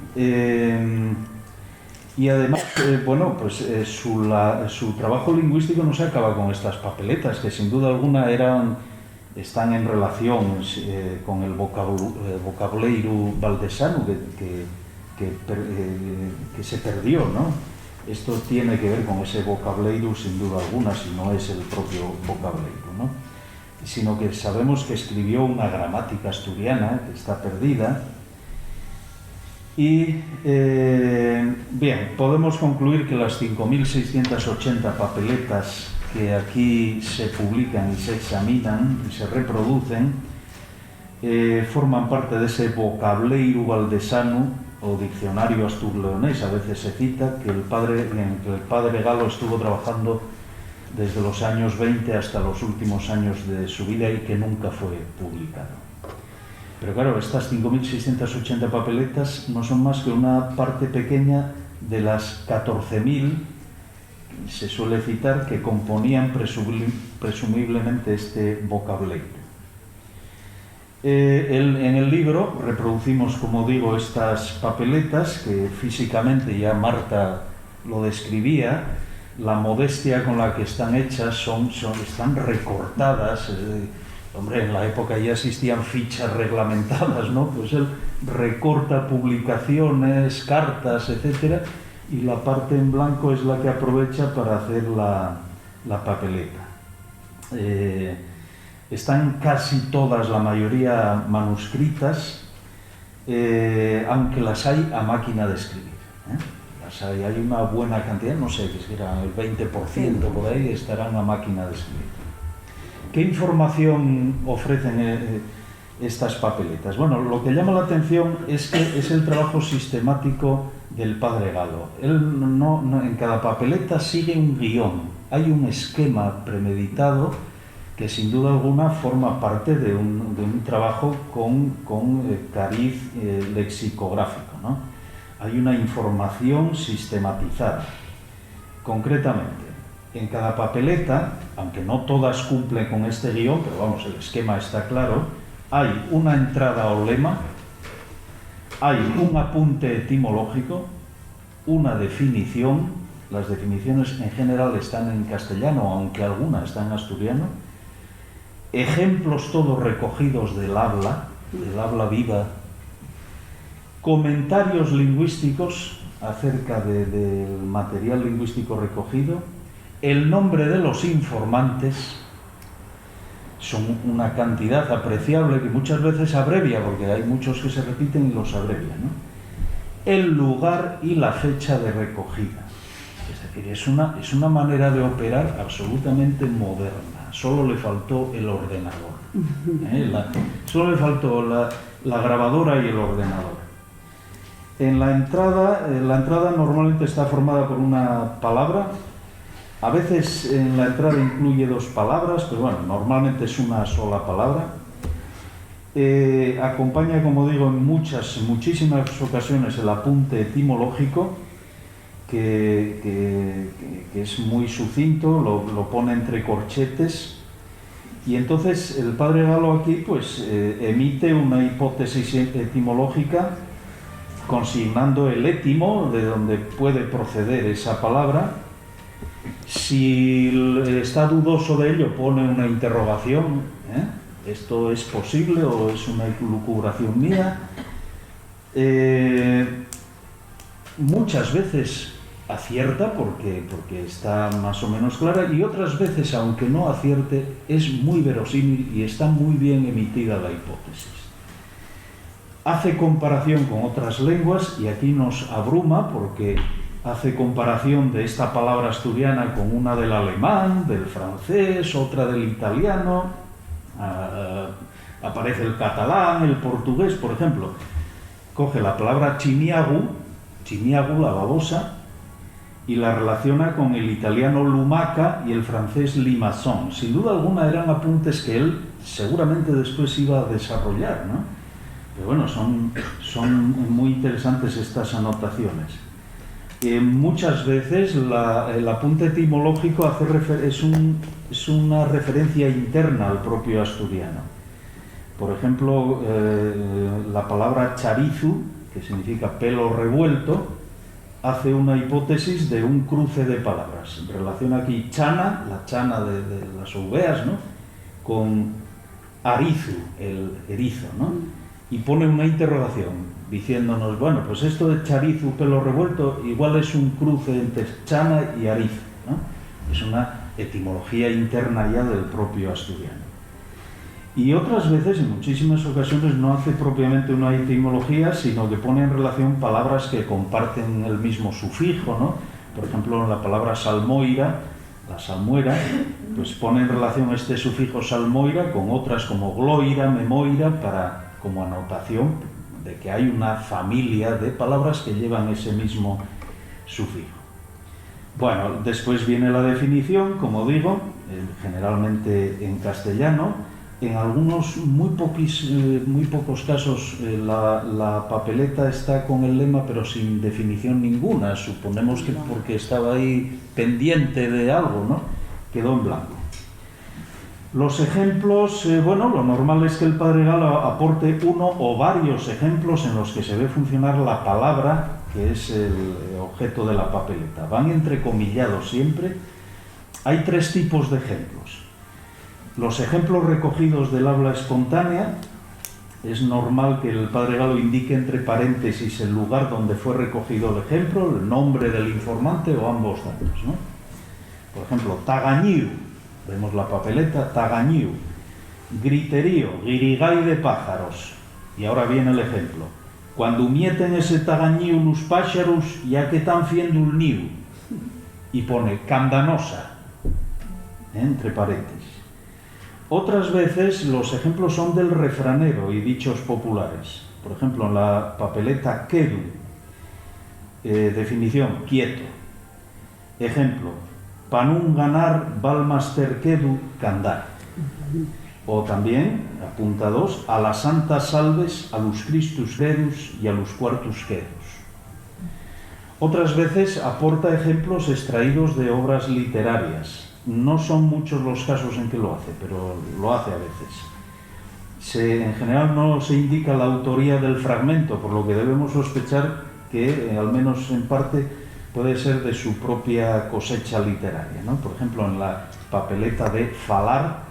[SPEAKER 4] y además, bueno, pues su trabajo lingüístico no se acaba con estas papeletas, que sin duda alguna están en relación con el vocabulario valdesano que se perdió, ¿no? Esto tiene que ver con ese vocabulario sin duda alguna, si no es el propio vocabulario, ¿no? Sino que sabemos que escribió una gramática asturiana que está perdida. Y bien, podemos concluir que las 5.680 papeletas que aquí se publican y se examinan y se reproducen forman parte de ese vocabulario valdesano o diccionario astur-leonés. A veces se cita que el padre Galo estuvo trabajando desde los años 20 hasta los últimos años de su vida y que nunca fue publicado. Pero claro, estas 5.680 papeletas no son más que una parte pequeña de las 14.000, se suele citar, que componían presumiblemente este vocabulario. En el libro reproducimos, como digo, estas papeletas que físicamente ya Marta lo describía. La modestia con la que están hechas están recortadas. Hombre, en la época ya existían fichas reglamentadas, ¿no? Pues él recorta publicaciones, cartas, etcétera, y la parte en blanco es la que aprovecha para hacer la papeleta. Están casi todas, la mayoría, manuscritas, aunque las hay a máquina de escribir, hay una buena cantidad, no sé, que será el 20% por ahí, estarán a máquina de escribir. ¿Qué información ofrecen estas papeletas? Bueno, lo que llama la atención es que es el trabajo sistemático del padre Galo. Él en cada papeleta sigue un guión, hay un esquema premeditado que sin duda alguna forma parte de un trabajo con cariz lexicográfico, ¿no? Hay una información sistematizada. Concretamente, en cada papeleta, aunque no todas cumplen con este guión, pero vamos, el esquema está claro, hay una entrada o lema, hay un apunte etimológico, una definición, las definiciones en general están en castellano, aunque algunas están en asturiano, ejemplos todos recogidos del habla viva, comentarios lingüísticos acerca del material lingüístico recogido, el nombre de los informantes, son una cantidad apreciable que muchas veces abrevia, porque hay muchos que se repiten y los abrevia, ¿no? El lugar y la fecha de recogida. Es decir, es una manera de operar absolutamente moderna. Solo le faltó el ordenador. Solo le faltó la grabadora y el ordenador. La entrada normalmente está formada por una palabra. A veces en la entrada incluye dos palabras, pero bueno, normalmente es una sola palabra. Acompaña, como digo, en muchísimas ocasiones el apunte etimológico, que es muy sucinto, lo pone entre corchetes, y entonces el padre Galo aquí pues emite una hipótesis etimológica consignando el étimo de donde puede proceder esa palabra. Si está dudoso de ello, pone una interrogación, ¿esto es posible o es una elucubración mía? Muchas veces acierta porque está más o menos clara, y otras veces, aunque no acierte, es muy verosímil y está muy bien emitida la hipótesis. Hace comparación con otras lenguas y aquí nos abruma porque hace comparación de esta palabra asturiana con una del alemán, del francés, otra del italiano, aparece el catalán, el portugués, por ejemplo. coge la palabra chimiagu, la babosa, y la relaciona con el italiano lumaca y el francés limaçon. Sin duda alguna eran apuntes que él seguramente después iba a desarrollar, ¿no? Pero bueno, son muy interesantes estas anotaciones. Muchas veces el apunte etimológico es una referencia interna al propio asturiano. Por ejemplo, la palabra charizu, que significa pelo revuelto, hace una hipótesis de un cruce de palabras. Relaciona aquí chana, la chana de las ovejas, ¿no?, con arizu, el erizo, ¿no? Y pone una interrogación diciéndonos, bueno, pues esto de charizu, pelo revuelto, igual es un cruce entre chana y arizu, ¿no? Es una etimología interna ya del propio asturiano. Y otras veces, en muchísimas ocasiones, no hace propiamente una etimología, sino que pone en relación palabras que comparten el mismo sufijo, ¿no? Por ejemplo, en la palabra salmoira, la salmuera, pues pone en relación este sufijo salmoira con otras como gloira, memoira, como anotación de que hay una familia de palabras que llevan ese mismo sufijo. Bueno, después viene la definición, como digo, generalmente en castellano. En algunos muy pocos casos la papeleta está con el lema pero sin definición ninguna. Suponemos que porque estaba ahí pendiente de algo, ¿no?, quedó en blanco. Los ejemplos, bueno, lo normal es que el padre Galo aporte uno o varios ejemplos en los que se ve funcionar la palabra, que es el objeto de la papeleta. Van entrecomillados siempre. Hay tres tipos de ejemplos. Los ejemplos recogidos del habla espontánea, es normal que el padre Galo indique entre paréntesis el lugar donde fue recogido el ejemplo, el nombre del informante o ambos datos, ¿no? Por ejemplo, tagañiu, vemos la papeleta, tagañiu, griterío, guirigay de pájaros. Y ahora viene el ejemplo. Cuando mieten ese tagañiu los pájaros, ya que están fiendo un niu. Y pone candanosa, entre paréntesis. Otras veces los ejemplos son del refranero y dichos populares. Por ejemplo, en la papeleta quedu, definición, quieto. Ejemplo, pa nun ganar val más ter quedu candar. O también, apunta 2, a las santas salves, a los cristus quedus y a los cuartus quedus. Otras veces aporta ejemplos extraídos de obras literarias. No son muchos los casos en que lo hace, pero lo hace a veces. En general no se indica la autoría del fragmento, por lo que debemos sospechar que, al menos en parte, puede ser de su propia cosecha literaria, ¿no? Por ejemplo, en la papeleta de falar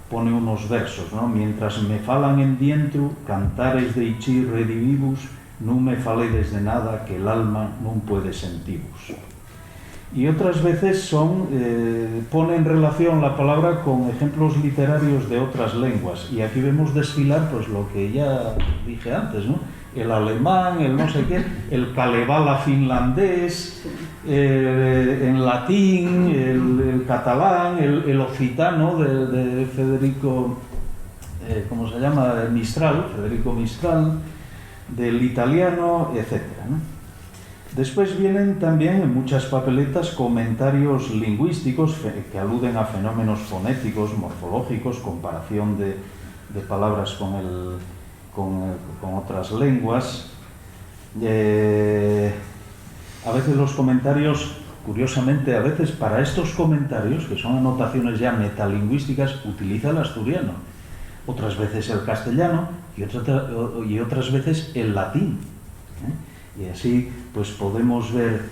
[SPEAKER 4] pone unos versos, ¿no? Mientras me falan en dientro, cantares de ichi redivivus, no me faledes de nada que el alma no puede sentivus. Y otras veces pone en relación la palabra con ejemplos literarios de otras lenguas. Y aquí vemos desfilar pues lo que ya dije antes, ¿no? El alemán, el no sé qué, el Kalevala finlandés, en latín, el catalán, el occitano de Federico, ¿cómo se llama? Mistral, Federico Mistral, del italiano, etcétera, ¿no? Después vienen también en muchas papeletas comentarios lingüísticos que aluden a fenómenos fonéticos, morfológicos, comparación de palabras con otras lenguas. A veces los comentarios, curiosamente, a veces para estos comentarios, que son anotaciones ya metalingüísticas, utiliza el asturiano. Otras veces el castellano y otras veces el latín, Y así pues podemos ver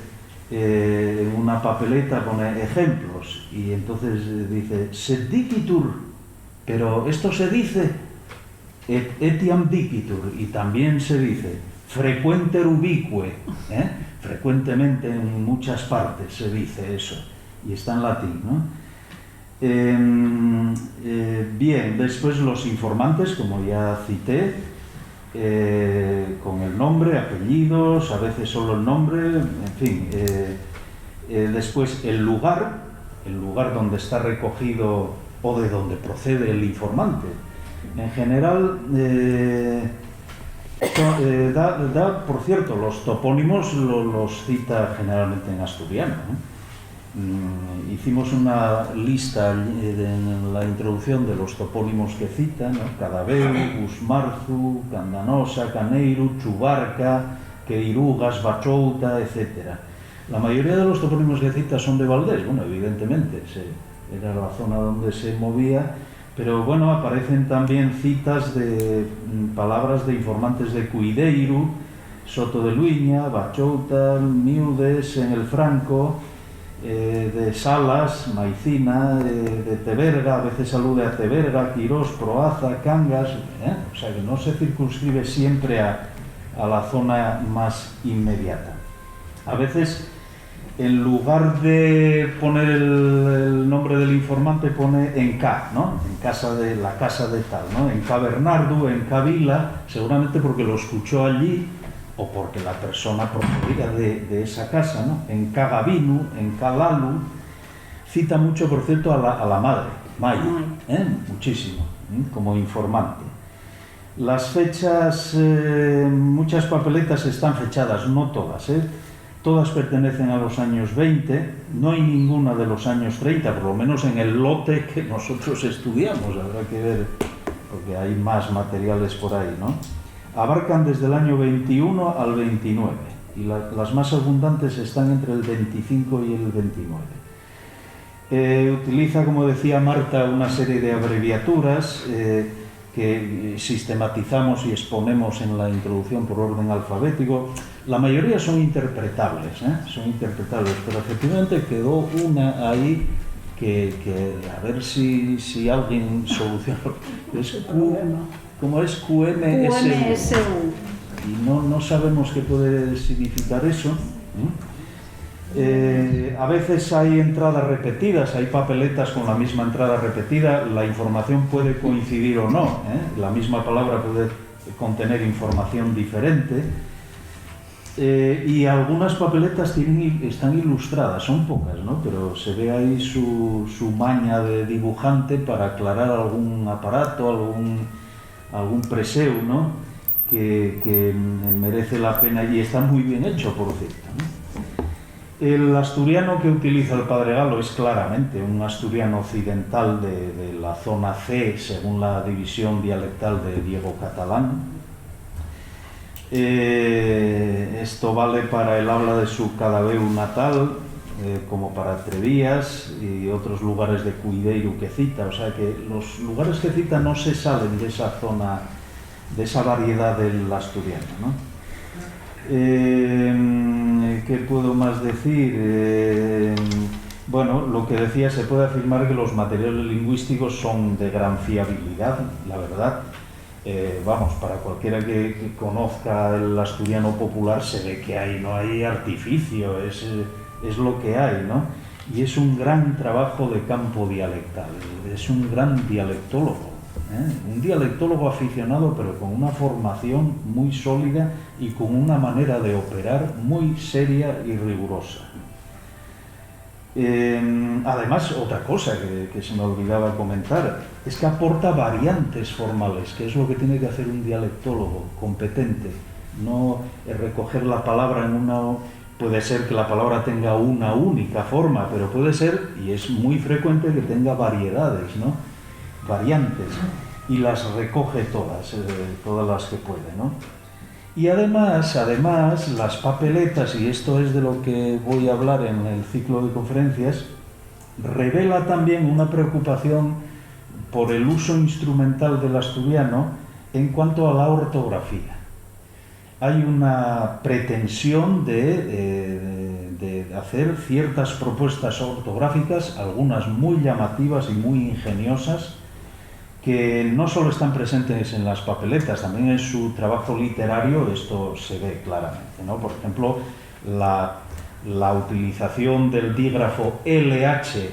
[SPEAKER 4] en una papeleta, pone ejemplos, y entonces dice sed dicitur, pero esto se dice etiam dicitur, y también se dice frecuenter ubique, frecuentemente en muchas partes se dice eso, y está en latín, ¿no? Bien, después los informantes, como ya cité, con el nombre, apellidos, a veces solo el nombre, en fin. Después el lugar donde está recogido o de donde procede el informante. En general, Por cierto, los topónimos los cita generalmente en asturiano, ¿no? Hicimos una lista en la introducción de los topónimos que cita, ¿no? Cadaveu, Busmarzu, Candanosa, Caneiro, Chubarca, Queirugas, Bachouta, etc. La mayoría de los topónimos que cita son de Valdés, bueno, evidentemente, era la zona donde se movía, pero bueno, aparecen también citas de palabras de informantes de Cuideiru, Soto de Luiña, Bachouta, Miudes, en el Franco, de Salas, Maicina, de Teberga, a veces alude a Teberga, Quirós, Proaza, Cangas, o sea que no se circunscribe siempre a la zona más inmediata. A veces, en lugar de poner el nombre del informante, pone en K, ¿no? En casa de la casa de tal, ¿no? En K Bernardo, en K Vila, seguramente porque lo escuchó allí o porque la persona procedía de esa casa, ¿no? En K Gavinu, en K Lalu, cita mucho, por cierto, a la madre, May, muchísimo, como informante. Las fechas, muchas papeletas están fechadas, no todas, todas pertenecen a los años 20, no hay ninguna de los años 30, por lo menos en el lote que nosotros estudiamos, habrá que ver, porque hay más materiales por ahí, ¿no? Abarcan desde el año 21 al 29, y las más abundantes están entre el 25 y el 29. Utiliza, como decía Marta, una serie de abreviaturas que sistematizamos y exponemos en la introducción por orden alfabético. La mayoría son interpretables, pero efectivamente quedó una ahí que a ver si alguien soluciona. ¿Cómo es? QMSU. Y no sabemos qué puede significar eso. A veces hay entradas repetidas, hay papeletas con la misma entrada repetida, la información puede coincidir o no, la misma palabra puede contener información diferente, y algunas papeletas están ilustradas, son pocas, ¿no? Pero se ve ahí su maña de dibujante para aclarar algún aparato, algún preseu, ¿no? que merece la pena y está muy bien hecho, por cierto, ¿no? El asturiano que utiliza el Padre Galo es claramente un asturiano occidental de la zona C, según la división dialectal de Diego Catalán. Esto vale para el habla de su Cadaveu natal, como para Trevías y otros lugares de Cuideiru que cita, o sea que los lugares que cita no se salen de esa zona, de esa variedad del asturiano, ¿no? ¿Qué puedo más decir? Bueno, lo que decía, se puede afirmar que los materiales lingüísticos son de gran fiabilidad, la verdad. Vamos, para cualquiera que conozca el asturiano popular se ve que no hay artificio, es lo que hay, ¿no? Y es un gran trabajo de campo dialectal, es un gran dialectólogo. Un dialectólogo aficionado, pero con una formación muy sólida y con una manera de operar muy seria y rigurosa. Además, otra cosa que se me olvidaba comentar es que aporta variantes formales, que es lo que tiene que hacer un dialectólogo competente. No recoger la palabra en una... Puede ser que la palabra tenga una única forma, pero puede ser, y es muy frecuente, que tenga variedades, ¿no? Variantes, y las recoge todas las que puede, ¿no? Y además las papeletas, y esto es de lo que voy a hablar en el ciclo de conferencias, revela también una preocupación por el uso instrumental del asturiano en cuanto a la ortografía. Hay una pretensión de hacer ciertas propuestas ortográficas, algunas muy llamativas y muy ingeniosas, que no solo están presentes en las papeletas, también en su trabajo literario esto se ve claramente, ¿no? Por ejemplo, la utilización del dígrafo LH,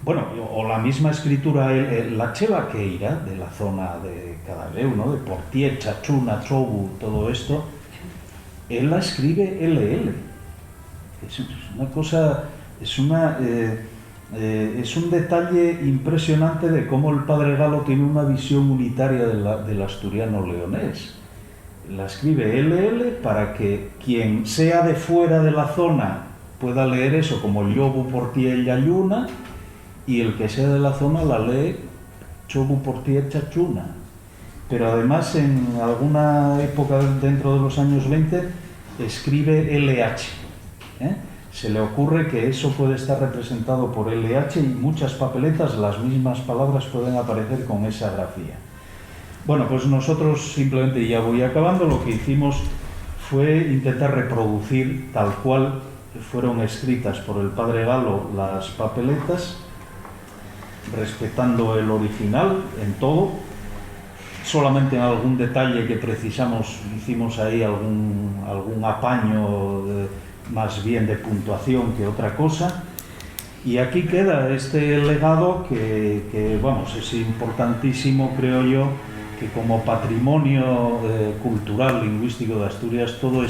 [SPEAKER 4] bueno, o la misma escritura, la chevaqueira, de la zona de Cadaveu, ¿no? De Portier, Chachuna, Chobu, todo esto, él la escribe LL. Es una cosa, es un detalle impresionante de cómo el Padre Galo tiene una visión unitaria del asturiano leonés. La escribe LL para que quien sea de fuera de la zona pueda leer eso como Llobu Portier Yayuna, y el que sea de la zona la lee Chobu Portier Chachuna. Pero además en alguna época dentro de los años 20 escribe LH. Se le ocurre que eso puede estar representado por LH, y muchas papeletas las mismas palabras pueden aparecer con esa grafía. Bueno, pues nosotros simplemente, ya voy acabando, lo que hicimos fue intentar reproducir tal cual fueron escritas por el padre Galo las papeletas, respetando el original en todo. Solamente en algún detalle que precisamos hicimos ahí algún apaño más bien de puntuación que otra cosa. Y aquí queda este legado que vamos, es importantísimo, creo yo, que como patrimonio cultural, lingüístico de Asturias, todo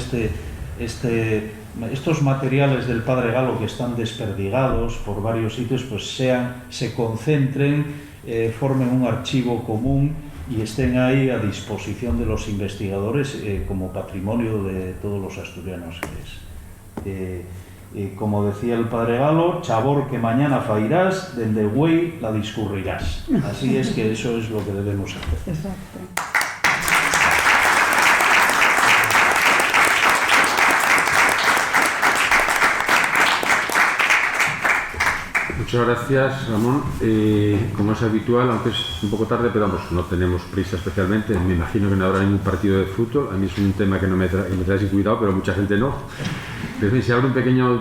[SPEAKER 4] estos materiales del padre Galo que están desperdigados por varios sitios, pues se concentren, formen un archivo común y estén ahí a disposición de los investigadores como patrimonio de todos los asturianos que es. Como decía el padre Galo, chabor que mañana fairás, dende güey la discurrirás. Así es que eso es lo que debemos hacer.
[SPEAKER 3] Exacto.
[SPEAKER 1] Muchas gracias, Ramón. Como es habitual, aunque es un poco tarde, pero vamos, no tenemos prisa especialmente. Me imagino que no habrá ningún partido de fútbol. A mí es un tema que me trae sin cuidado, pero mucha gente no. Pero si abre un pequeño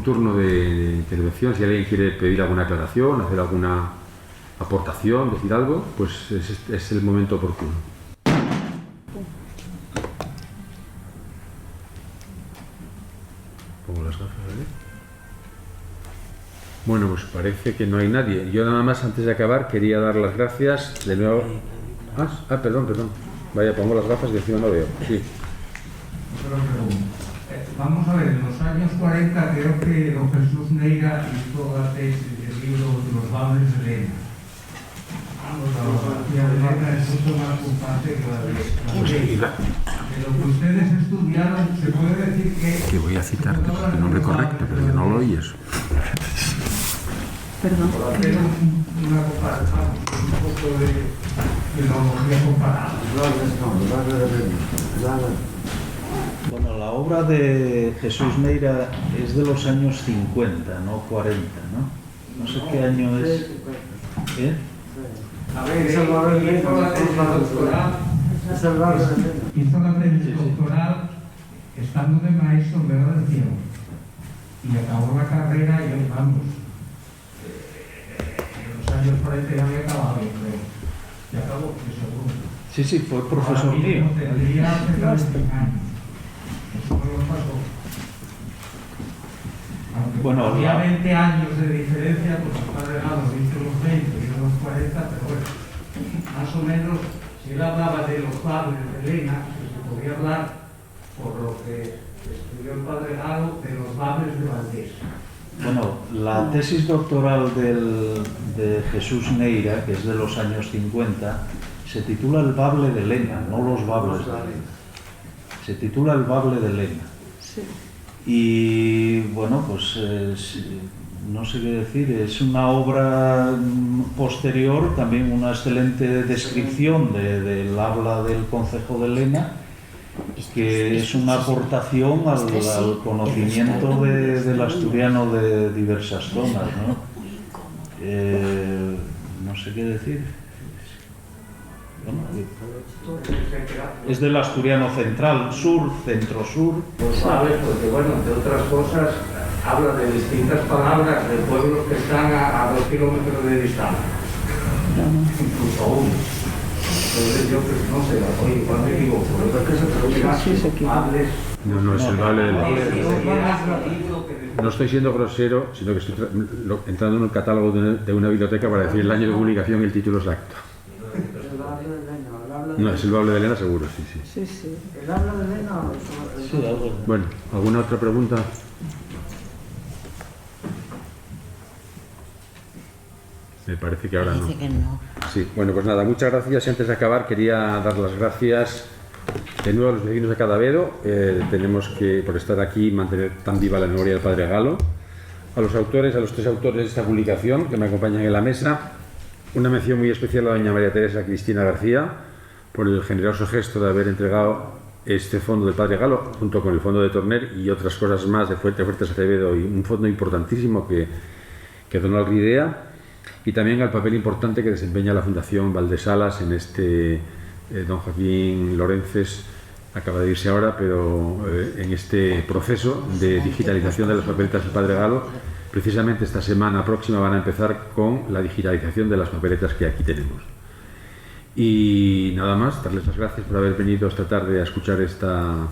[SPEAKER 1] turno de intervención, si alguien quiere pedir alguna aclaración, hacer alguna aportación, decir algo, pues es el momento oportuno. Pongo las gafas, ¿vale? Bueno, pues parece que no hay nadie. Yo nada más, antes de acabar, quería dar las gracias de nuevo. Perdón. Vaya, pongo las gafas y encima no veo. Sí.
[SPEAKER 5] Vamos a ver, en los años 40 creo que don Jesús Neira hizo la tesis del libro Los Bables de Elena. La biografía de Elena es mucho más importante que la de lo que ustedes estudiaron, se puede decir que...
[SPEAKER 1] Que voy a citar el nombre correcto, pero yo no lo oyes.
[SPEAKER 3] Perdón.
[SPEAKER 5] Por hacer una comparación, un poco de filología comparada.
[SPEAKER 4] Bueno, la obra de Jesús Neira es de los años 50, no 40, ¿no? No sé qué año es.
[SPEAKER 5] A ver, hizo la tesis doctoral estando de maestro en Vera del Cielo y acabó la carrera y vamos, en los años 40 ya había acabado, creo. Ya acabó, seguro.
[SPEAKER 4] Sí, fue profesor mío.
[SPEAKER 5] Tendría cerca de 100 años. Eso no lo pasó. Aunque
[SPEAKER 4] bueno,
[SPEAKER 5] había 20 años de diferencia, pues el padre Galo hizo los 20 y los 40, pero bueno, más o menos, si él hablaba de los padres de Elena, se podría hablar, por lo que estudió el padre Galo, de los padres de Valdés.
[SPEAKER 4] Bueno, la tesis doctoral de Jesús Neira, que es de los años 50, se titula El Bable de Elena, no Los Bables de Elena. Se titula El Bable de Elena.
[SPEAKER 3] Sí.
[SPEAKER 4] Y bueno, pues no sé qué decir, es una obra posterior, también una excelente descripción del habla del concejo de Elena, que es una aportación al conocimiento del asturiano de diversas zonas, ¿no? No sé qué decir. Bueno, es del asturiano central, sur, centro-sur.
[SPEAKER 5] Pues sabes, porque bueno, entre otras cosas, habla de distintas palabras de pueblos que están a 2 kilómetros de distancia. Incluso a 1. Entonces yo pues, no sé, oye, igual me equivoco, pero es que se hables...
[SPEAKER 1] No, es el Bable de Elena. No estoy siendo grosero, sino que estoy entrando en el catálogo de una biblioteca para decir el año de publicación y el título exacto. No, es el Bable de Elena seguro, sí.
[SPEAKER 6] ¿El habla de Elena?
[SPEAKER 4] Sí, algo.
[SPEAKER 1] Bueno, ¿alguna otra pregunta? Me parece que ahora no.
[SPEAKER 2] Parece que no.
[SPEAKER 1] Sí, bueno, pues nada, muchas gracias. Y antes de acabar quería dar las gracias De nuevo, a los vecinos de Cadavedo, tenemos que, por estar aquí, mantener tan viva la memoria del padre Galo. A los autores, a los 3 autores de esta publicación que me acompañan en la mesa, una mención muy especial a doña María Teresa Cristina García por el generoso gesto de haber entregado este fondo del padre Galo junto con el fondo de Torner y otras cosas más de Fuertes Acevedo, y un fondo importantísimo que donó al RIDEA, y también al papel importante que desempeña la Fundación Valdesalas en este, don Joaquín Lorences acaba de irse ahora, pero en este proceso de digitalización de las papeletas del padre Galo. Precisamente esta semana próxima van a empezar con la digitalización de las papeletas que aquí tenemos. Y nada más, darles las gracias por haber venido esta tarde a escuchar esta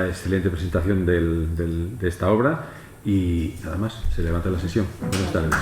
[SPEAKER 1] excelente presentación de esta obra, y nada más, se levanta la sesión. Buenas tardes.